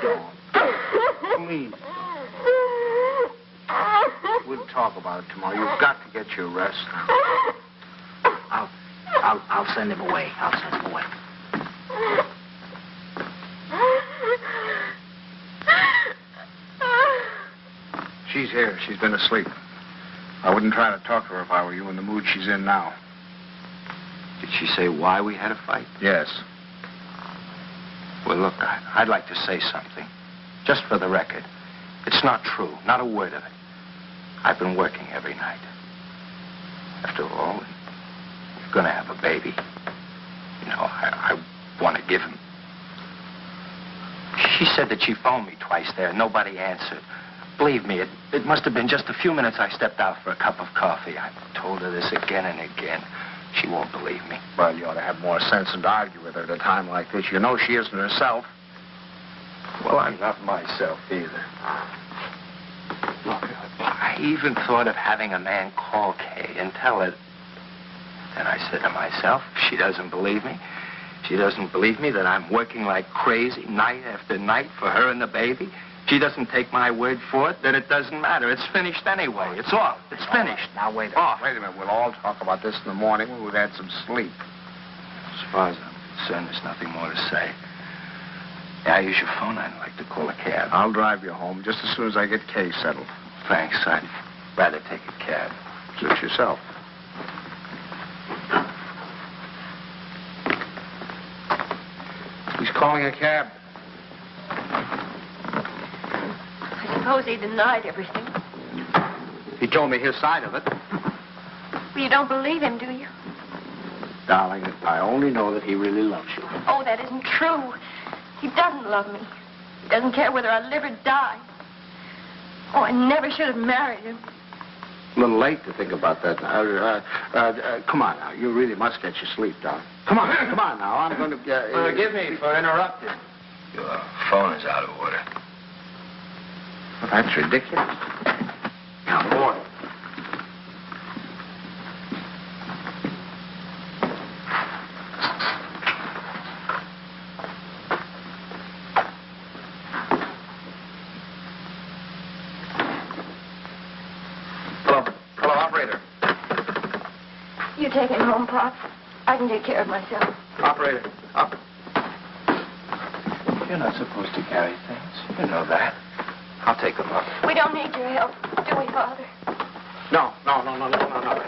Don't. Please. We'll talk about it tomorrow. You've got to get your rest now. I'll send him away. I'll send him away. She's here. She's been asleep. I wouldn't try to talk to her if I were you in the mood she's in now. Did she say why we had a fight? Yes. Well, look, I'd like to say something. Just for the record. It's not true. Not a word of it. I've been working every night. After all, we're going to have a baby. You know, I want to give him. She said that she phoned me twice there. Nobody answered. Believe me, it must have been just a few minutes I stepped out for a cup of coffee. I've told her this again and again. She won't believe me. Well, you ought to have more sense than to argue with her at a time like this. You know she isn't herself. Well, I'm not myself either. Look, I even thought of having a man call Kay and tell her. And I said to myself, if she doesn't believe me, she doesn't believe me that I'm working like crazy night after night for her and the baby. She doesn't take my word for it, then it doesn't matter. It's finished anyway. It's off. It's finished. Now, wait a minute. We'll all talk about this in the morning when we've had some sleep. As far as I'm concerned, there's nothing more to say. Yeah, I use your phone. I'd like to call a cab. I'll drive you home just as soon as I get Kay settled. Thanks. I'd rather take a cab. Suit yourself. He's calling a cab. I suppose he denied everything. He told me his side of it. Well, you don't believe him, do you? Darling, I only know that he really loves you. Oh, that isn't true. He doesn't love me. He doesn't care whether I live or die. Oh, I never should have married him. A little late to think about that. Come on now. You really must get your sleep, darling. Come on now. I'm going to get... Forgive me for interrupting. Your phone is out of order. Well, that's ridiculous. Now, boy. Hello, operator. You take him home, Pop. I can take care of myself. Operator, up. You're not supposed to carry things. You know that. I'll take them up. We don't need your help, do we, Father? No.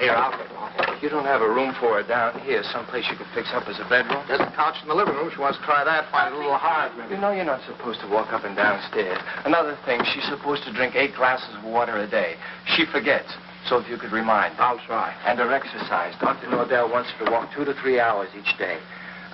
Here, I'll take You don't have a room for her down here, someplace you could fix up as a bedroom? There's a couch in the living room. She wants to try that. Find it a little hard, maybe. You know you're not supposed to walk up and down stairs. Another thing, she's supposed to drink 8 glasses of water a day. She forgets. So if you could remind her. I'll try. And her exercise. Dr. Nordell wants her to walk 2 to 3 hours each day.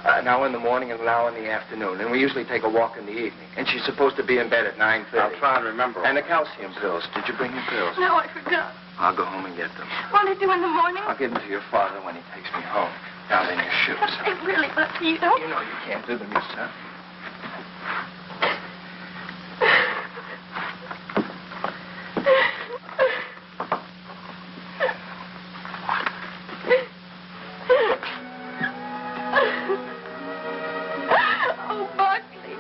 An hour in the morning and an hour in the afternoon. And we usually take a walk in the evening. And she's supposed to be in bed at 9:30. I'll try and remember. And the calcium pills. Did you bring your pills? No, I forgot. I'll go home and get them. What'll I do in the morning? I'll give them to your father when he takes me home. Down in your shoes. They really look you don't. You know you can't do them yourself. Oh, Buckley.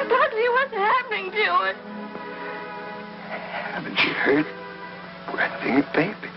Buckley, what's happening to it? Haven't you heard? We're having a baby.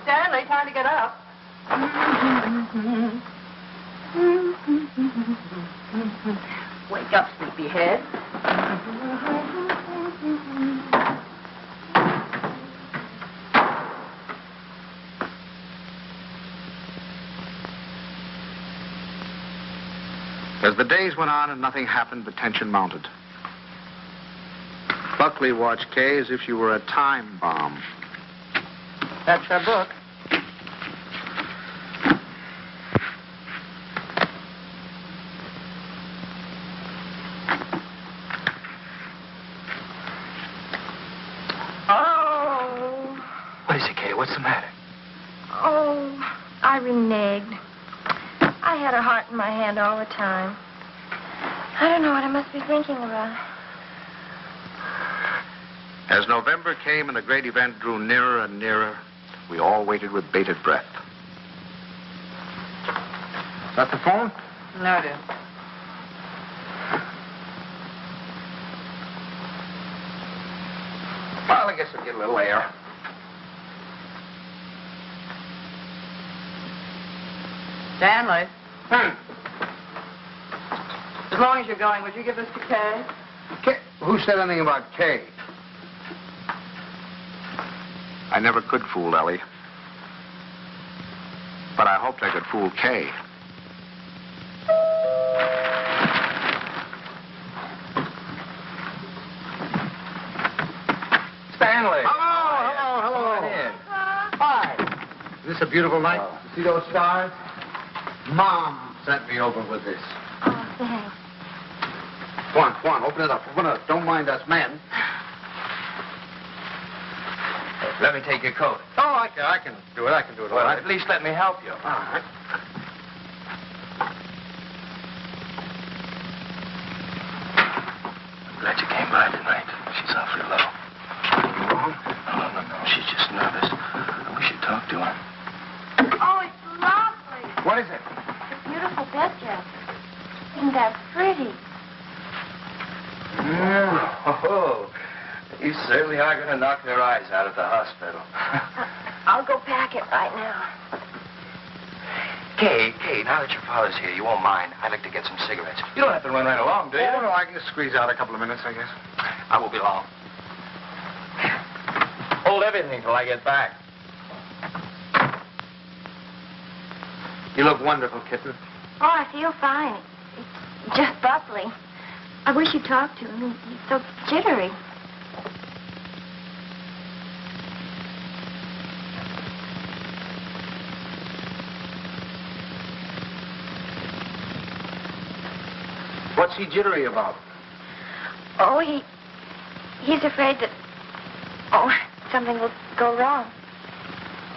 Stanley, time to get up. Wake up, sleepyhead. As the days went on and nothing happened, the tension mounted. Buckley watched Kay as if she were a time bomb. That's her book. Oh. What is it, Kay? What's the matter? Oh, I reneged. I had her heart in my hand all the time. I don't know what I must be thinking about. As November came and the great event drew nearer and nearer, we all waited with bated breath. Is that the phone? No, dear. Well, I guess we'll get a little air. Stanley. As long as you're going, would you give this to Kay? Kay? Who said anything about Kay? I never could fool Ellie. But I hoped I could fool Kay. Stanley. Hello. Come on in. Hi. Is this a beautiful night? You see those stars? Mom sent me over with this. Oh, thanks. Come on, open it up. Don't mind us men. Let me take your coat. Oh, I can do it. I can do it all Well, right. at least let me help you. All right. I'm glad you came by tonight. She's awfully low. No. She's just nervous. I wish you'd talk to her. Oh, it's lovely. What is it? It's a beautiful bed, Jeff. Isn't that pretty? Oh, you certainly are going to knock their eyes out of the hospital. I'll go pack it right now. Kay, now that your father's here, you won't mind. I'd like to get some cigarettes. You don't have to run right along, do you? Oh, no, I can just squeeze out a couple of minutes, I guess. I won't be long. Hold everything till I get back. You look wonderful, kitten. Oh, I feel fine. It's just Buckley. I wish you'd talk to him. He's so jittery. What's he jittery about? Oh, he's afraid that... Oh, something will go wrong.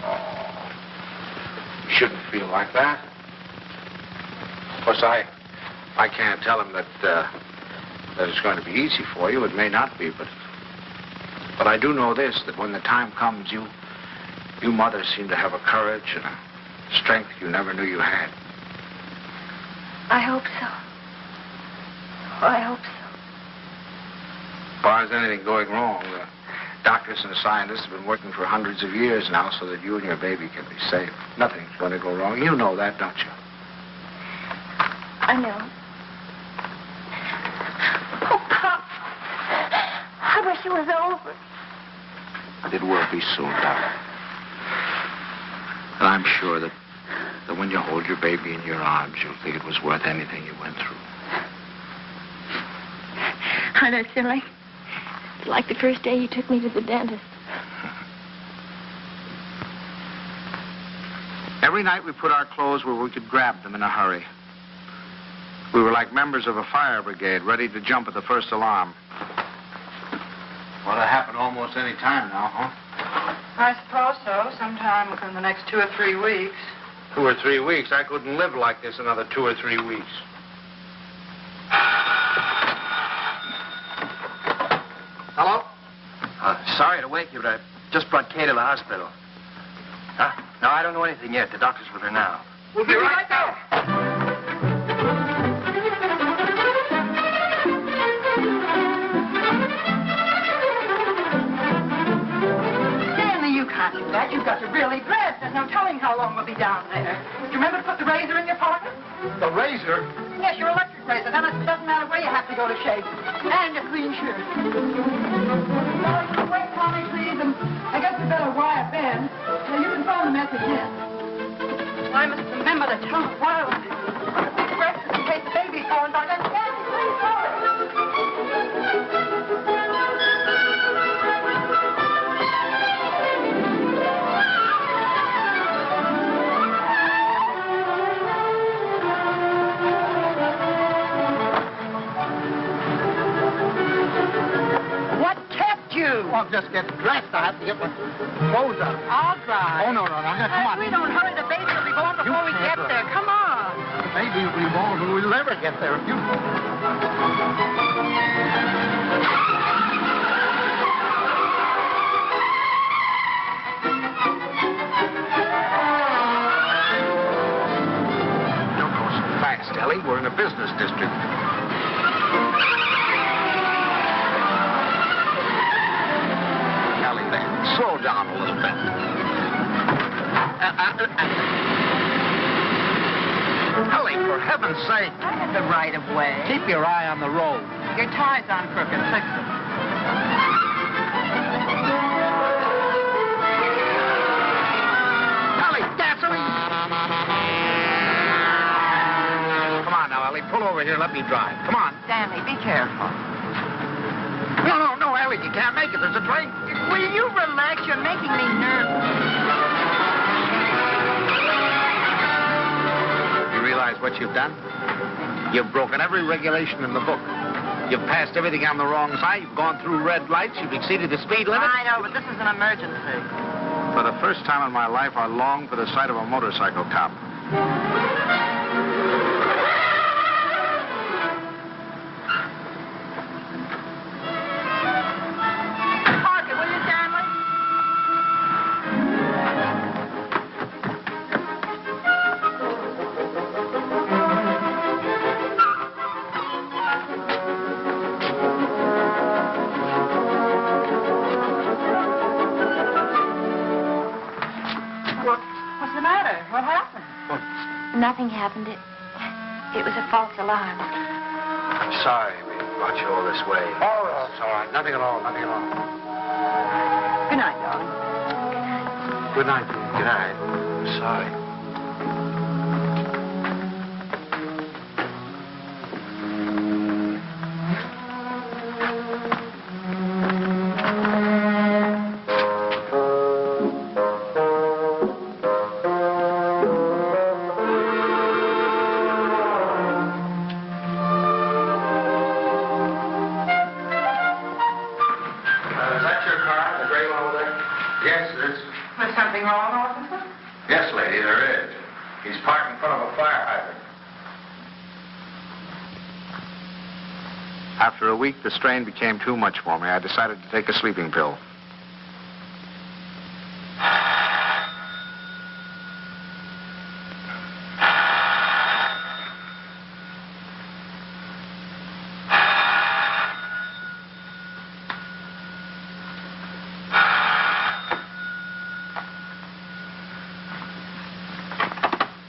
Oh, you shouldn't feel like that. Of course, I can't tell him that it's going to be easy for you. It may not be, but I do know this, that when the time comes, you mothers seem to have a courage and a strength you never knew you had. I hope so. Oh, I hope so. As far as anything going wrong, the doctors and the scientists have been working for hundreds of years now so that you and your baby can be safe. Nothing's going to go wrong. You know that, don't you? I know. Oh, Pop. I wish it was over. But it will be soon, darling. And I'm sure that when you hold your baby in your arms, you'll think it was worth anything you went through. I know, silly. It's like the first day you took me to the dentist. Every night we put our clothes where we could grab them in a hurry. We were like members of a fire brigade, ready to jump at the first alarm. Well, it'll happen almost any time now, huh? I suppose so. Sometime within the next 2 or 3 weeks. 2 or 3 weeks? I couldn't live like this another 2 or 3 weeks. Hello? Sorry to wake you, but I just brought Kay to the hospital. Huh? No, I don't know anything yet. The doctor's with her now. We'll be right there. Stanley, you can't do that. You've got to really dress. There's no telling how long we'll be down there. Do you remember to put the razor in your pocket? The razor? Yes, your electric razor. Then it doesn't matter where you have to go to shave. And a clean shirt. Wait, Tommy, please. And I guess you better wire Ben. So you can phone the message in. I must remember to tell him wireless. In case the baby's going by then. Stanley, please hurry. Well, just get dressed. I have to get my clothes on. I'll drive. Oh, no. Come on. If we don't hurry, the baby will be born before we get there. Come on. The baby will be born when we'll never get there. If you... Don't go so fast, Ellie. We're in a business district. Slow down a little bit. Ellie, for heaven's sake. I had the right of way. Keep your eye on the road. Your tie's on crooked. Fix it. Ellie, gasoline! Come on now, Ellie. Pull over here. Let me drive. Come on. Stanley, be careful. No, Ellie, you can't make it. There's a train. Will you relax? You're making me nervous. You realize what you've done? You've broken every regulation in the book. You've passed everything on the wrong side. You've gone through red lights. You've exceeded the speed limit. I know, but this is an emergency. For the first time in my life, I long for the sight of a motorcycle cop. Nothing happened. It was a false alarm. I'm sorry we brought you all this way. Oh, it's all right. Nothing at all. Good night, darling. Good night. Good night. I'm sorry. wrong, officer? Yes, lady, there is. He's parked in front of a fire hydrant. After a week, the strain became too much for me. I decided to take a sleeping pill.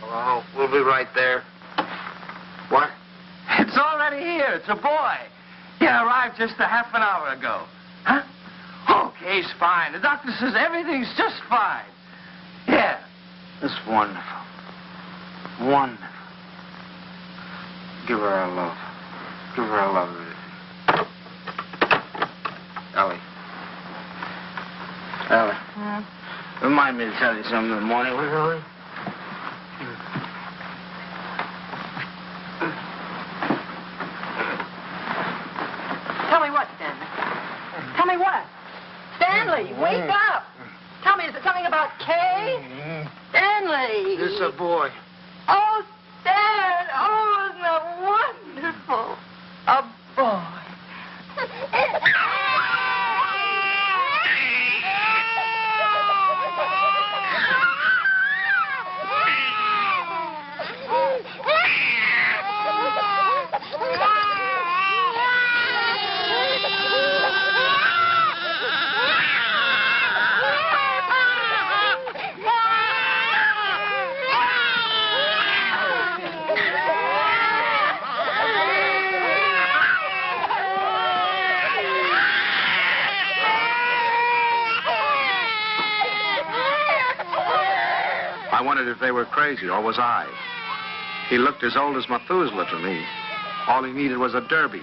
Hello, we'll be right there. What? It's already here. It's a boy. Yeah, arrived just a half an hour ago. Huh? Okay, he's fine. The doctor says everything's just fine. Yeah. That's wonderful. Wonderful. Give her our love. Give her our love. Ellie. Ellie. Remind me to tell you something in the morning, will you, Ellie? Tell me what, Stanley? Tell me what? Stanley, wake up! Tell me, is it something about Kay? Stanley! This is a boy. Oh, Stan! Oh, isn't that wonderful? A boy. I wondered if they were crazy, or was I? He looked as old as Methuselah to me. All he needed was a derby.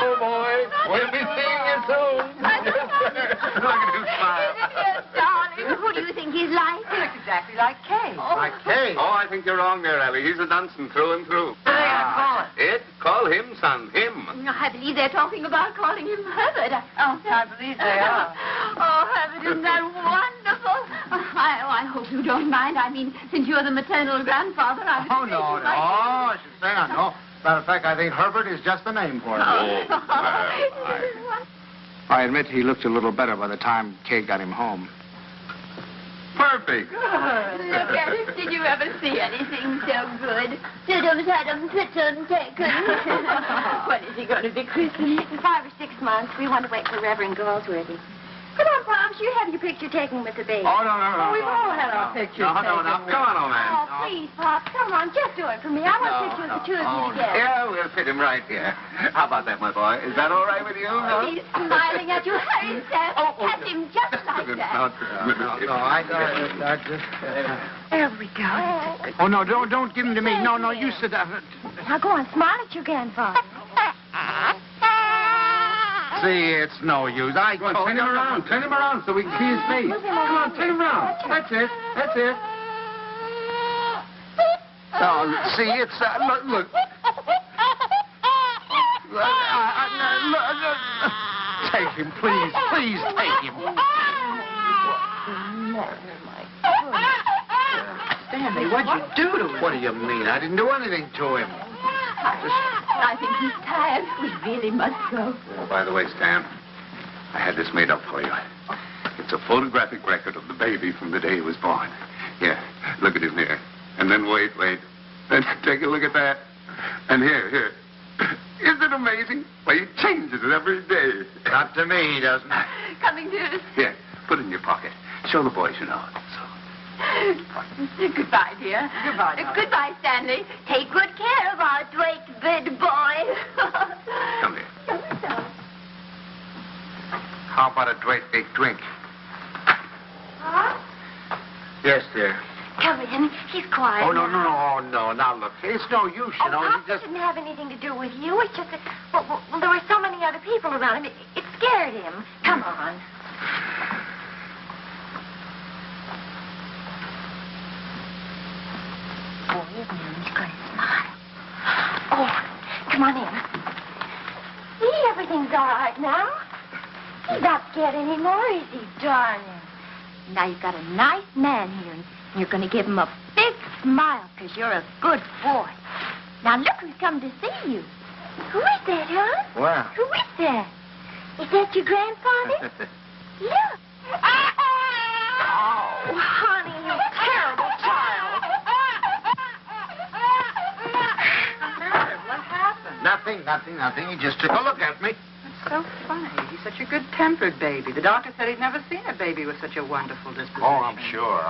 Oh, boy. We'll be seeing you soon. Look at him smile. Yes, darling. Who do you think he's like? He looks exactly like Kay. Like Kay. Oh, I think you're wrong there, Ellie. He's a Dunson through and through. What are they gonna call it? Ed, call him, son. Him. I believe they're talking about calling him Herbert. Oh, I believe they are. Oh, Herbert, isn't that wonderful? I hope you don't mind. I mean, since you're the maternal grandfather, I would Oh, say no, you no. might- Oh, I should say, no. Matter of fact, I think Herbert is just the name for him. I admit he looked a little better by the time Kay got him home. Perfect. Look at it. Did you ever see anything so good? When is he going to be christened? In 5 or 6 months, we want to wait for Reverend Galsworthy. Come on, Pops, you have your picture taken with the baby. Oh, no. We've all had our pictures No. taken. Come on, old man. Oh, please, Pops, come on, just do it for me. I want a picture of the two of you together. Yeah, we'll fit him right here. How about that, my boy? Is that all right with you? No? He's smiling at you. Hurry, Sam. Catch him just like that. No, I just... There we go. Oh, no, don't give him to me. No, you sit down. Now go on, smile at your grandfather. See, it's no use. Go on, turn him around. Turn him around so we can see his face. Come on, turn him around. That's it. No, see, it's... look. Take him, please. Please take him. Stanley, what'd you do to him? What do you mean? I didn't do anything to him. I think he's tired. We really must go. Oh, by the way, Stan, I had this made up for you. It's a photographic record of the baby from the day he was born. Here, look at him here. And then wait. Then take a look at that. And here. Isn't it amazing? Well, he changes it every day. Not to me, he doesn't. Coming to... Here, put it in your pocket. Show the boys you know it. Goodbye, dear. Goodbye, darling. Goodbye, Stanley. Take good care of our great big boy. Come here. How about a great big drink? Huh? Yes, dear. Come in. He's quiet. Oh, no. Now, look, it's no use, you know. Pops He just... didn't have anything to do with you. It's just that, well, there were so many other people around him. It scared him. Come on. Oh, isn't he going to smile? Oh, come on in. See, everything's all right now. He's not scared anymore, is he, darling? Now you've got a nice man here, and you're going to give him a big smile because you're a good boy. Now look who's come to see you. Who is that, huh? Well. Who is that? Is that your grandfather? Look. Oh, honey, you terrible child. What happened? Nothing. He just took a look at me. It's so funny. He's such a good-tempered baby. The doctor said he'd never seen a baby with such a wonderful disposition. Oh, I'm sure.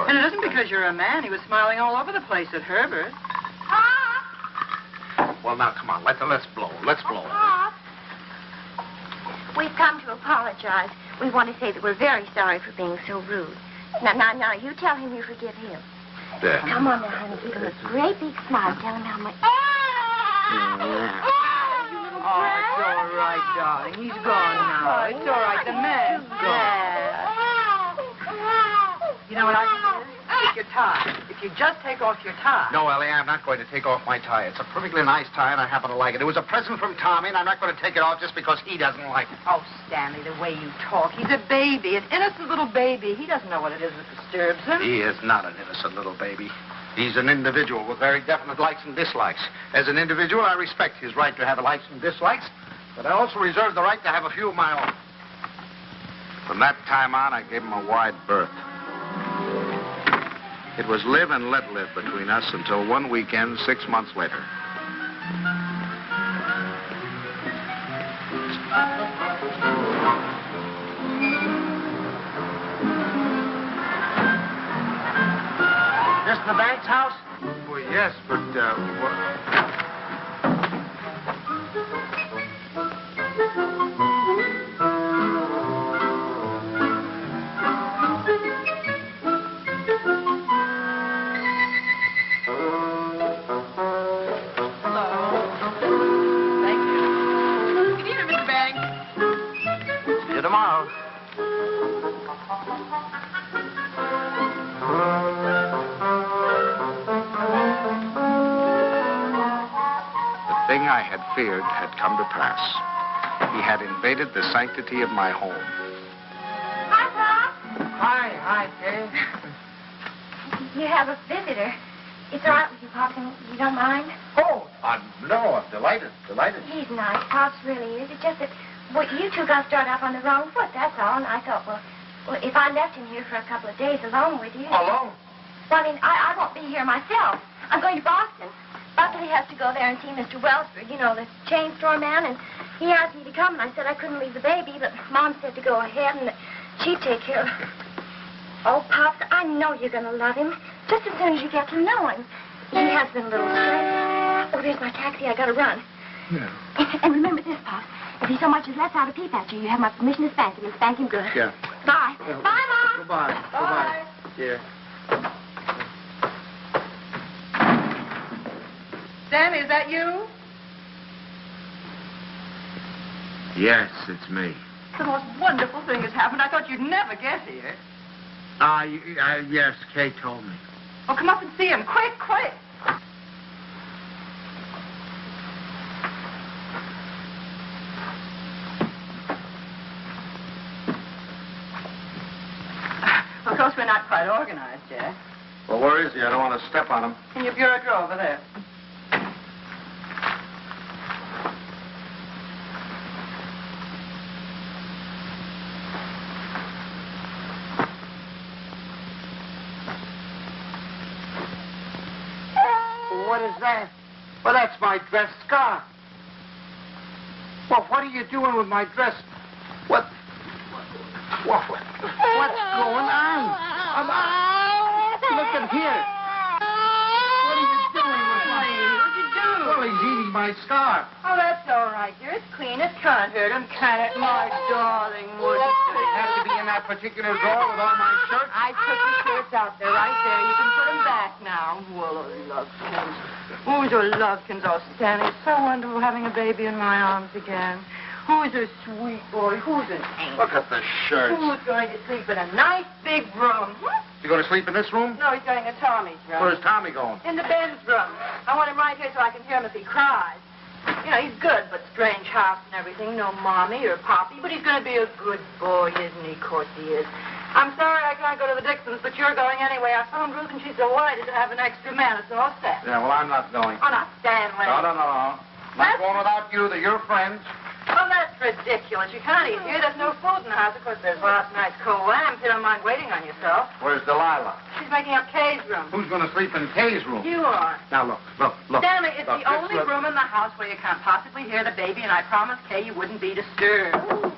And it isn't because you're a man. He was smiling all over the place at Herbert. Well, now, come on. Let's blow. Pop. We've come to apologize. We want to say that we're very sorry for being so rude. Now, you tell him you forgive him. There. Come on now, honey. Give him a great big smile. Tell him how much... Oh, it's all right, darling. He's gone now. It's all right. The man's gone. You know what I can do? Take your tie. If you just take off your tie. No, Ellie, I'm not going to take off my tie. It's a perfectly nice tie, and I happen to like it. It was a present from Tommy, and I'm not going to take it off just because he doesn't like it. Oh, Stanley, the way you talk. He's a baby, an innocent little baby. He doesn't know what it is that disturbs him. He is not an innocent little baby. He's an individual with very definite likes and dislikes. As an individual, I respect his right to have likes and dislikes, but I also reserve the right to have a few of my own. From that time on, I gave him a wide berth. It was live and let live between us until one weekend 6 months later. This the bank's house? Well, yes, but, Tomorrow. the thing I had feared had come to pass. He had invaded the sanctity of my home. Hi, Pop. Hi, Kay. You have a visitor. It's all right with you, Pop, and you don't mind? Oh, no, I'm delighted. He's nice. Pop's really is. It's just that you two got started off on the wrong foot, that's all. And I thought, well, if I left him here for a couple of days alone with you... Alone? Well, I mean, I won't be here myself. I'm going to Boston. Buckley has to go there and see Mr. Wellsford, you know, the chain store man, and he asked me to come, and I said I couldn't leave the baby, but Mom said to go ahead, and that she'd take care of it. Oh, Pops, I know you're going to love him, just as soon as you get to know him. He has been a little strange. Oh, there's my taxi. I got to run. Yeah. And remember this, Pops. If he so much as lets out a peep at you, you have my permission to spank him, and spank him good. Yeah. Bye. Bye, Mom. Goodbye. Bye. Dear. Stanley, is that you? Yes, it's me. The most wonderful thing has happened. I thought you'd never get here. Yes, Kay told me. Oh, come up and see him. Quick. Of course, we're not quite organized yet. Well, where is he? I don't want to step on him. In your bureau drawer over there. What is that? Well, that's my dress scarf. Well, what are you doing with my dress? What's going on? Look at here. What are you doing with my... What'd you do? Well, he's eating my scarf. Oh, that's all right, dear. It's clean. It can't hurt him, can it? My darling, wouldn't They it? have to be in that particular drawer with all my shirts. I took the shirts out there, right there. You can put them back now. Well, lovekins. Oh, your lovekins. Oh, Stanley, it's so wonderful having a baby in my arms again. Who's a sweet boy? Who's an angel? Look at the shirts. Who's going to sleep in a nice big room? You going to sleep in this room? No, he's going to Tommy's room. Where's Tommy going? In the Ben's room. I want him right here so I can hear him if he cries. You know, he's good, but strange house and everything. No mommy or poppy, but he's going to be a good boy, isn't he? Of course he is. I'm sorry I can't go to the Dixons, but you're going anyway. I phoned Ruth, and she's delighted to have an extra man. It's all set. Yeah, well, I'm not going. Oh, now, Stanley. No. Not going without you. They're your friends. Oh, that's ridiculous. You can't eat here. There's no food in the house. Of course, there's lots of nice cold lamb. You don't mind waiting on yourself. Where's Delilah? She's making up Kay's room. Who's going to sleep in Kay's room? You are. Now, look. Stanley, it's Look, the only room in the house where you can't possibly hear the baby, and I promised Kay you wouldn't be disturbed.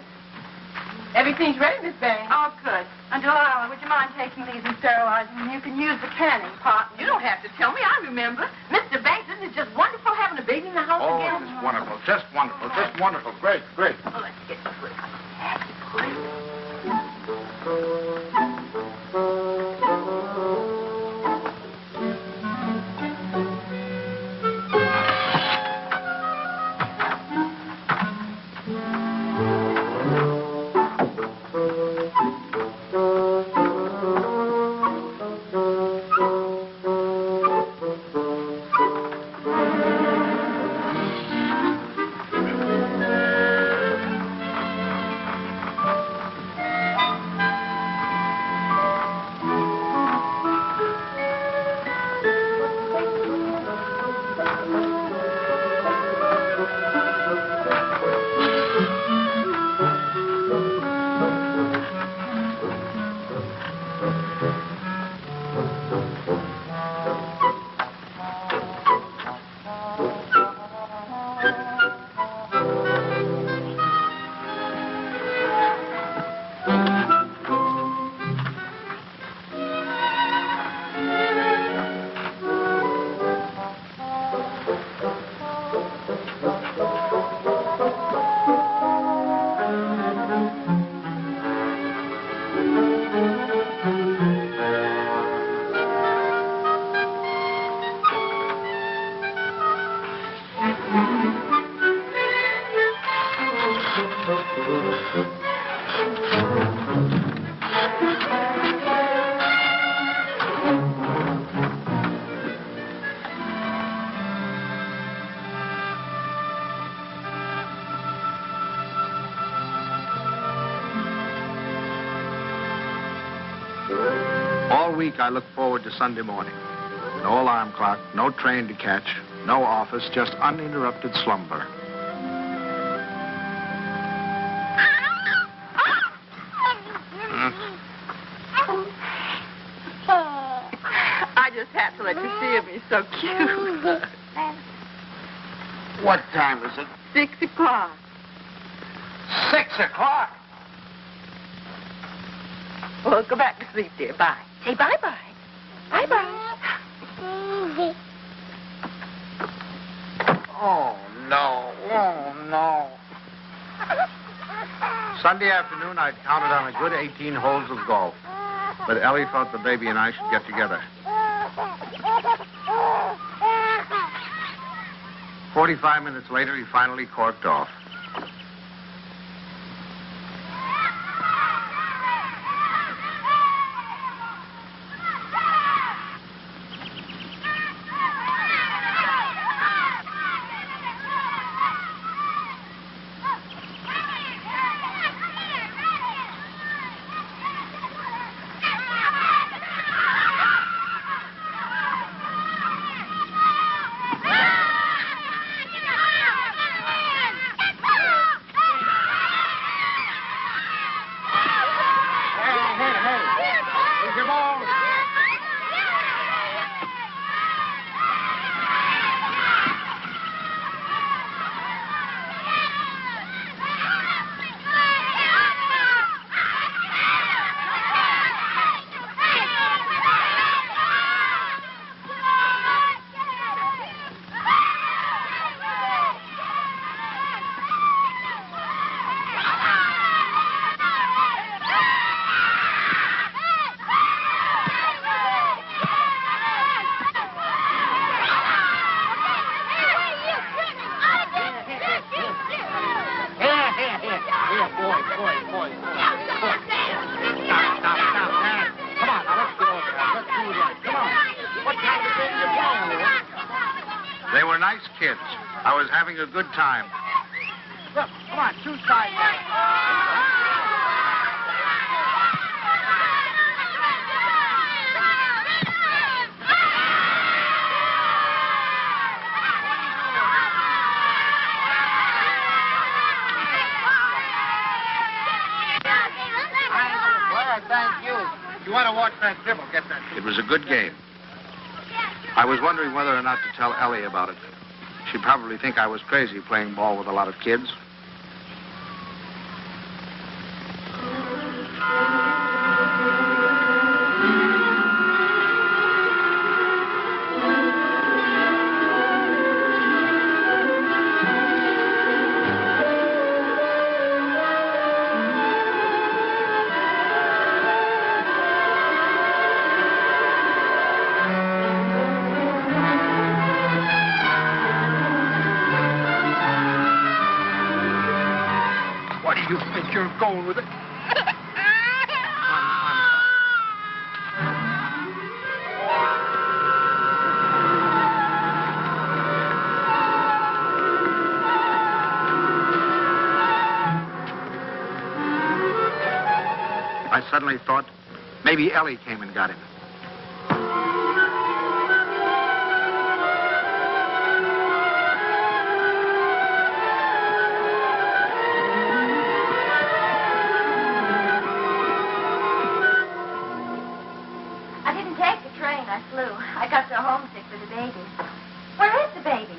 Everything's ready, Miss Bennett. Oh, good. And Delilah, would you mind taking these and sterilizing them? You can use the canning pot. You don't have to tell me. I remember. Mr. Banks, isn't it just wonderful having a baby in the house Oh, again? it's wonderful. Just wonderful. Just wonderful. Great. Oh, let's get this way. All week I look forward to Sunday morning. No alarm clock, no train to catch, no office, just uninterrupted slumber. I just had to let you see him. He's so cute. What time is it? 6 o'clock. 6 o'clock. Well, go back to sleep, dear. Bye. Say bye-bye. Bye-bye. Oh, no. Sunday afternoon, I'd counted on a good 18 holes of golf. But Ellie thought the baby and I should get together. 45 minutes later, he finally corked off. They were nice kids, I was having a good time. Look, come on, two sides. Thank you. You want to watch that dribble? Get that. It was a good game. I was wondering whether or not to tell Ellie about it. She'd probably think I was crazy playing ball with a lot of kids. You think you're going with it? I suddenly thought maybe Ellie came and got him. I got so homesick for the baby. Where is the baby?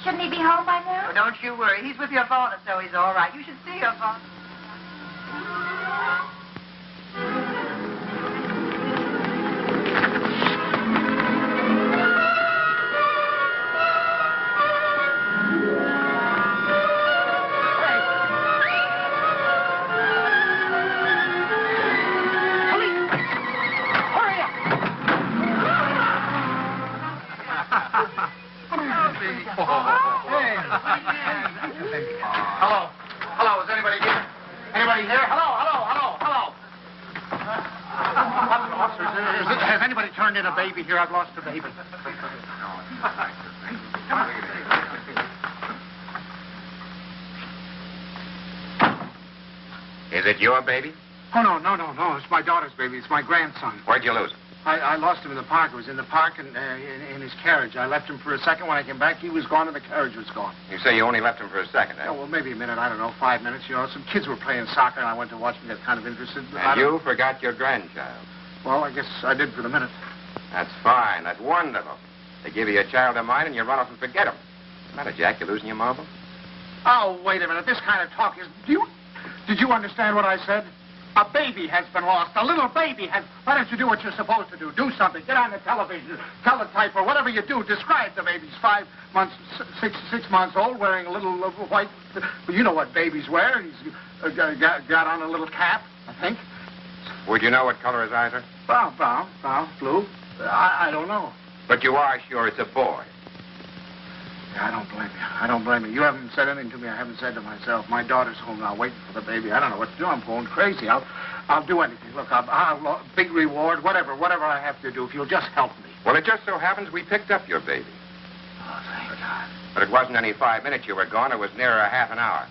Shouldn't he be home by now? Oh, don't you worry. He's with your father, so he's all right. You should see your father. Hello, is anybody here? Anybody here? Hello. Officer, has anybody turned in a baby here? I've lost a baby. Is it your baby? Oh, no. It's my daughter's baby. It's my grandson. Where'd you lose it? I lost him in the park. He was in the park and in his carriage. I left him for a second. When I came back, he was gone and the carriage was gone. You say you only left him for a second, eh? Oh, well, maybe a minute. I don't know, 5 minutes. You know, some kids were playing soccer, and I went to watch them, get kind of interested. And you forgot your grandchild. Well, I guess I did for the minute. That's fine. That's wonderful. They give you a child of mine, and you run off and forget him. What's the matter, Jack? You losing your marbles? Oh, wait a minute. This kind of talk is... Did you understand what I said? A baby has been lost. A little baby has... Why don't you do what you're supposed to do? Do something. Get on the television, teletype, or whatever you do. Describe the baby. He's 5 months, 6 months old, wearing a little white... You know what babies wear. He's got on a little cap, I think. Would you know what color his eyes are? Brown, blue. I don't know. But you are sure it's a boy. Yeah, I don't blame you. You haven't said anything to me I haven't said to myself. My daughter's home now, waiting for the baby. I don't know what to do. I'm going crazy. I'll do anything. Look, I'll big reward, whatever I have to do, if you'll just help me. Well, it just so happens we picked up your baby. Oh, thank God. But it wasn't any 5 minutes you were gone. It was nearer a half an hour.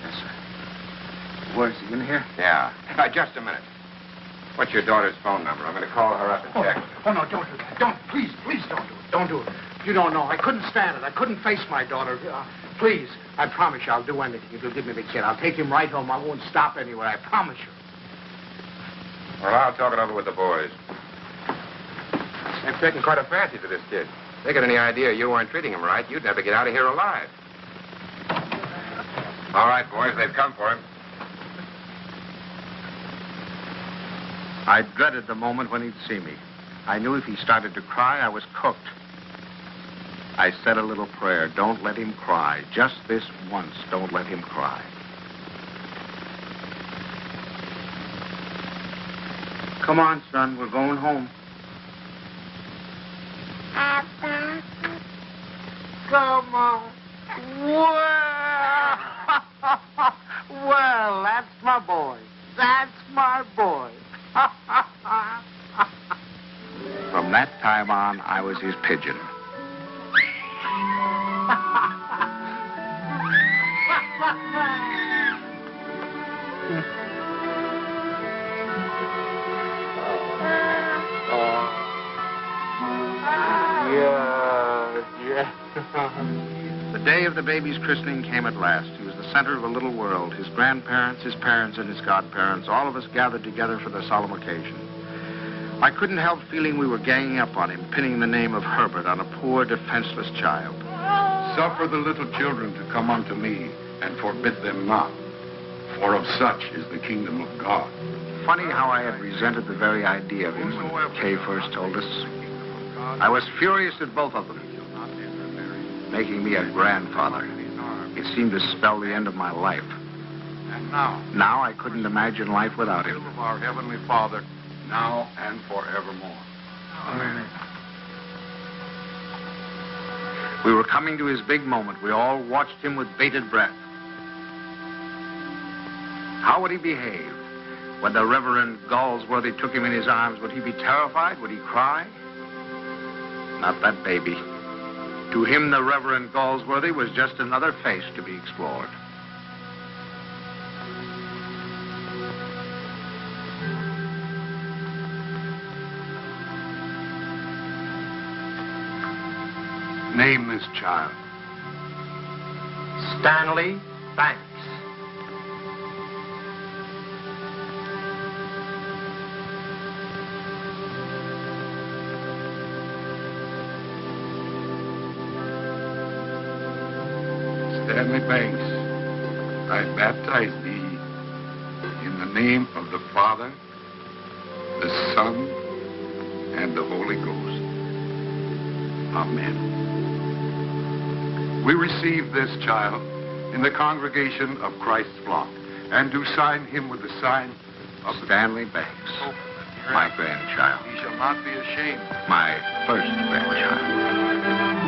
Yes, sir. Where's he, in here? Yeah. Just a minute. What's your daughter's phone number? I'm going to call her up and check. Oh, no, don't do that. Please don't do it. Don't do it. You don't know. I couldn't stand it. I couldn't face my daughter. Please, I promise you I'll do anything if you'll give me the kid. I'll take him right home. I won't stop anywhere. I promise you. Well, I'll talk it over with the boys. They've taken quite a fancy to this kid. If they got any idea you weren't treating him right, you'd never get out of here alive. All right, boys, they've come for him. I dreaded the moment when he'd see me. I knew if he started to cry, I was cooked. I said a little prayer. Don't let him cry. Just this once, don't let him cry. Come on, son. We're going home. Papa. Come on. Well, that's my boy. That's my boy. From that time on, I was his pigeon. The day of the baby's christening came at last. He was the center of a little world. His grandparents, his parents, and his godparents, all of us gathered together for the solemn occasion. I couldn't help feeling we were ganging up on him, pinning the name of Herbert on a poor, defenseless child. Suffer the little children to come unto me, and forbid them not, for of such is the kingdom of God. Funny how I had resented the very idea of him when Kay first told us. I was furious at both of them. Making me a grandfather. It seemed to spell the end of my life. And Now I couldn't imagine life without him. of our Heavenly Father, now and forevermore. Amen. We were coming to his big moment. We all watched him with bated breath. How would he behave? When the Reverend Galsworthy took him in his arms, would he be terrified? Would he cry? Not that baby. To him, the Reverend Galsworthy was just another face to be explored. Name this child. Stanley Banks. Stanley Banks, I baptize thee in the name of the Father, the Son, and the Holy Ghost. Amen. We receive this child in the congregation of Christ's flock, and do sign him with the sign of Stanley Banks, my grandchild. He shall not be ashamed. My first grandchild.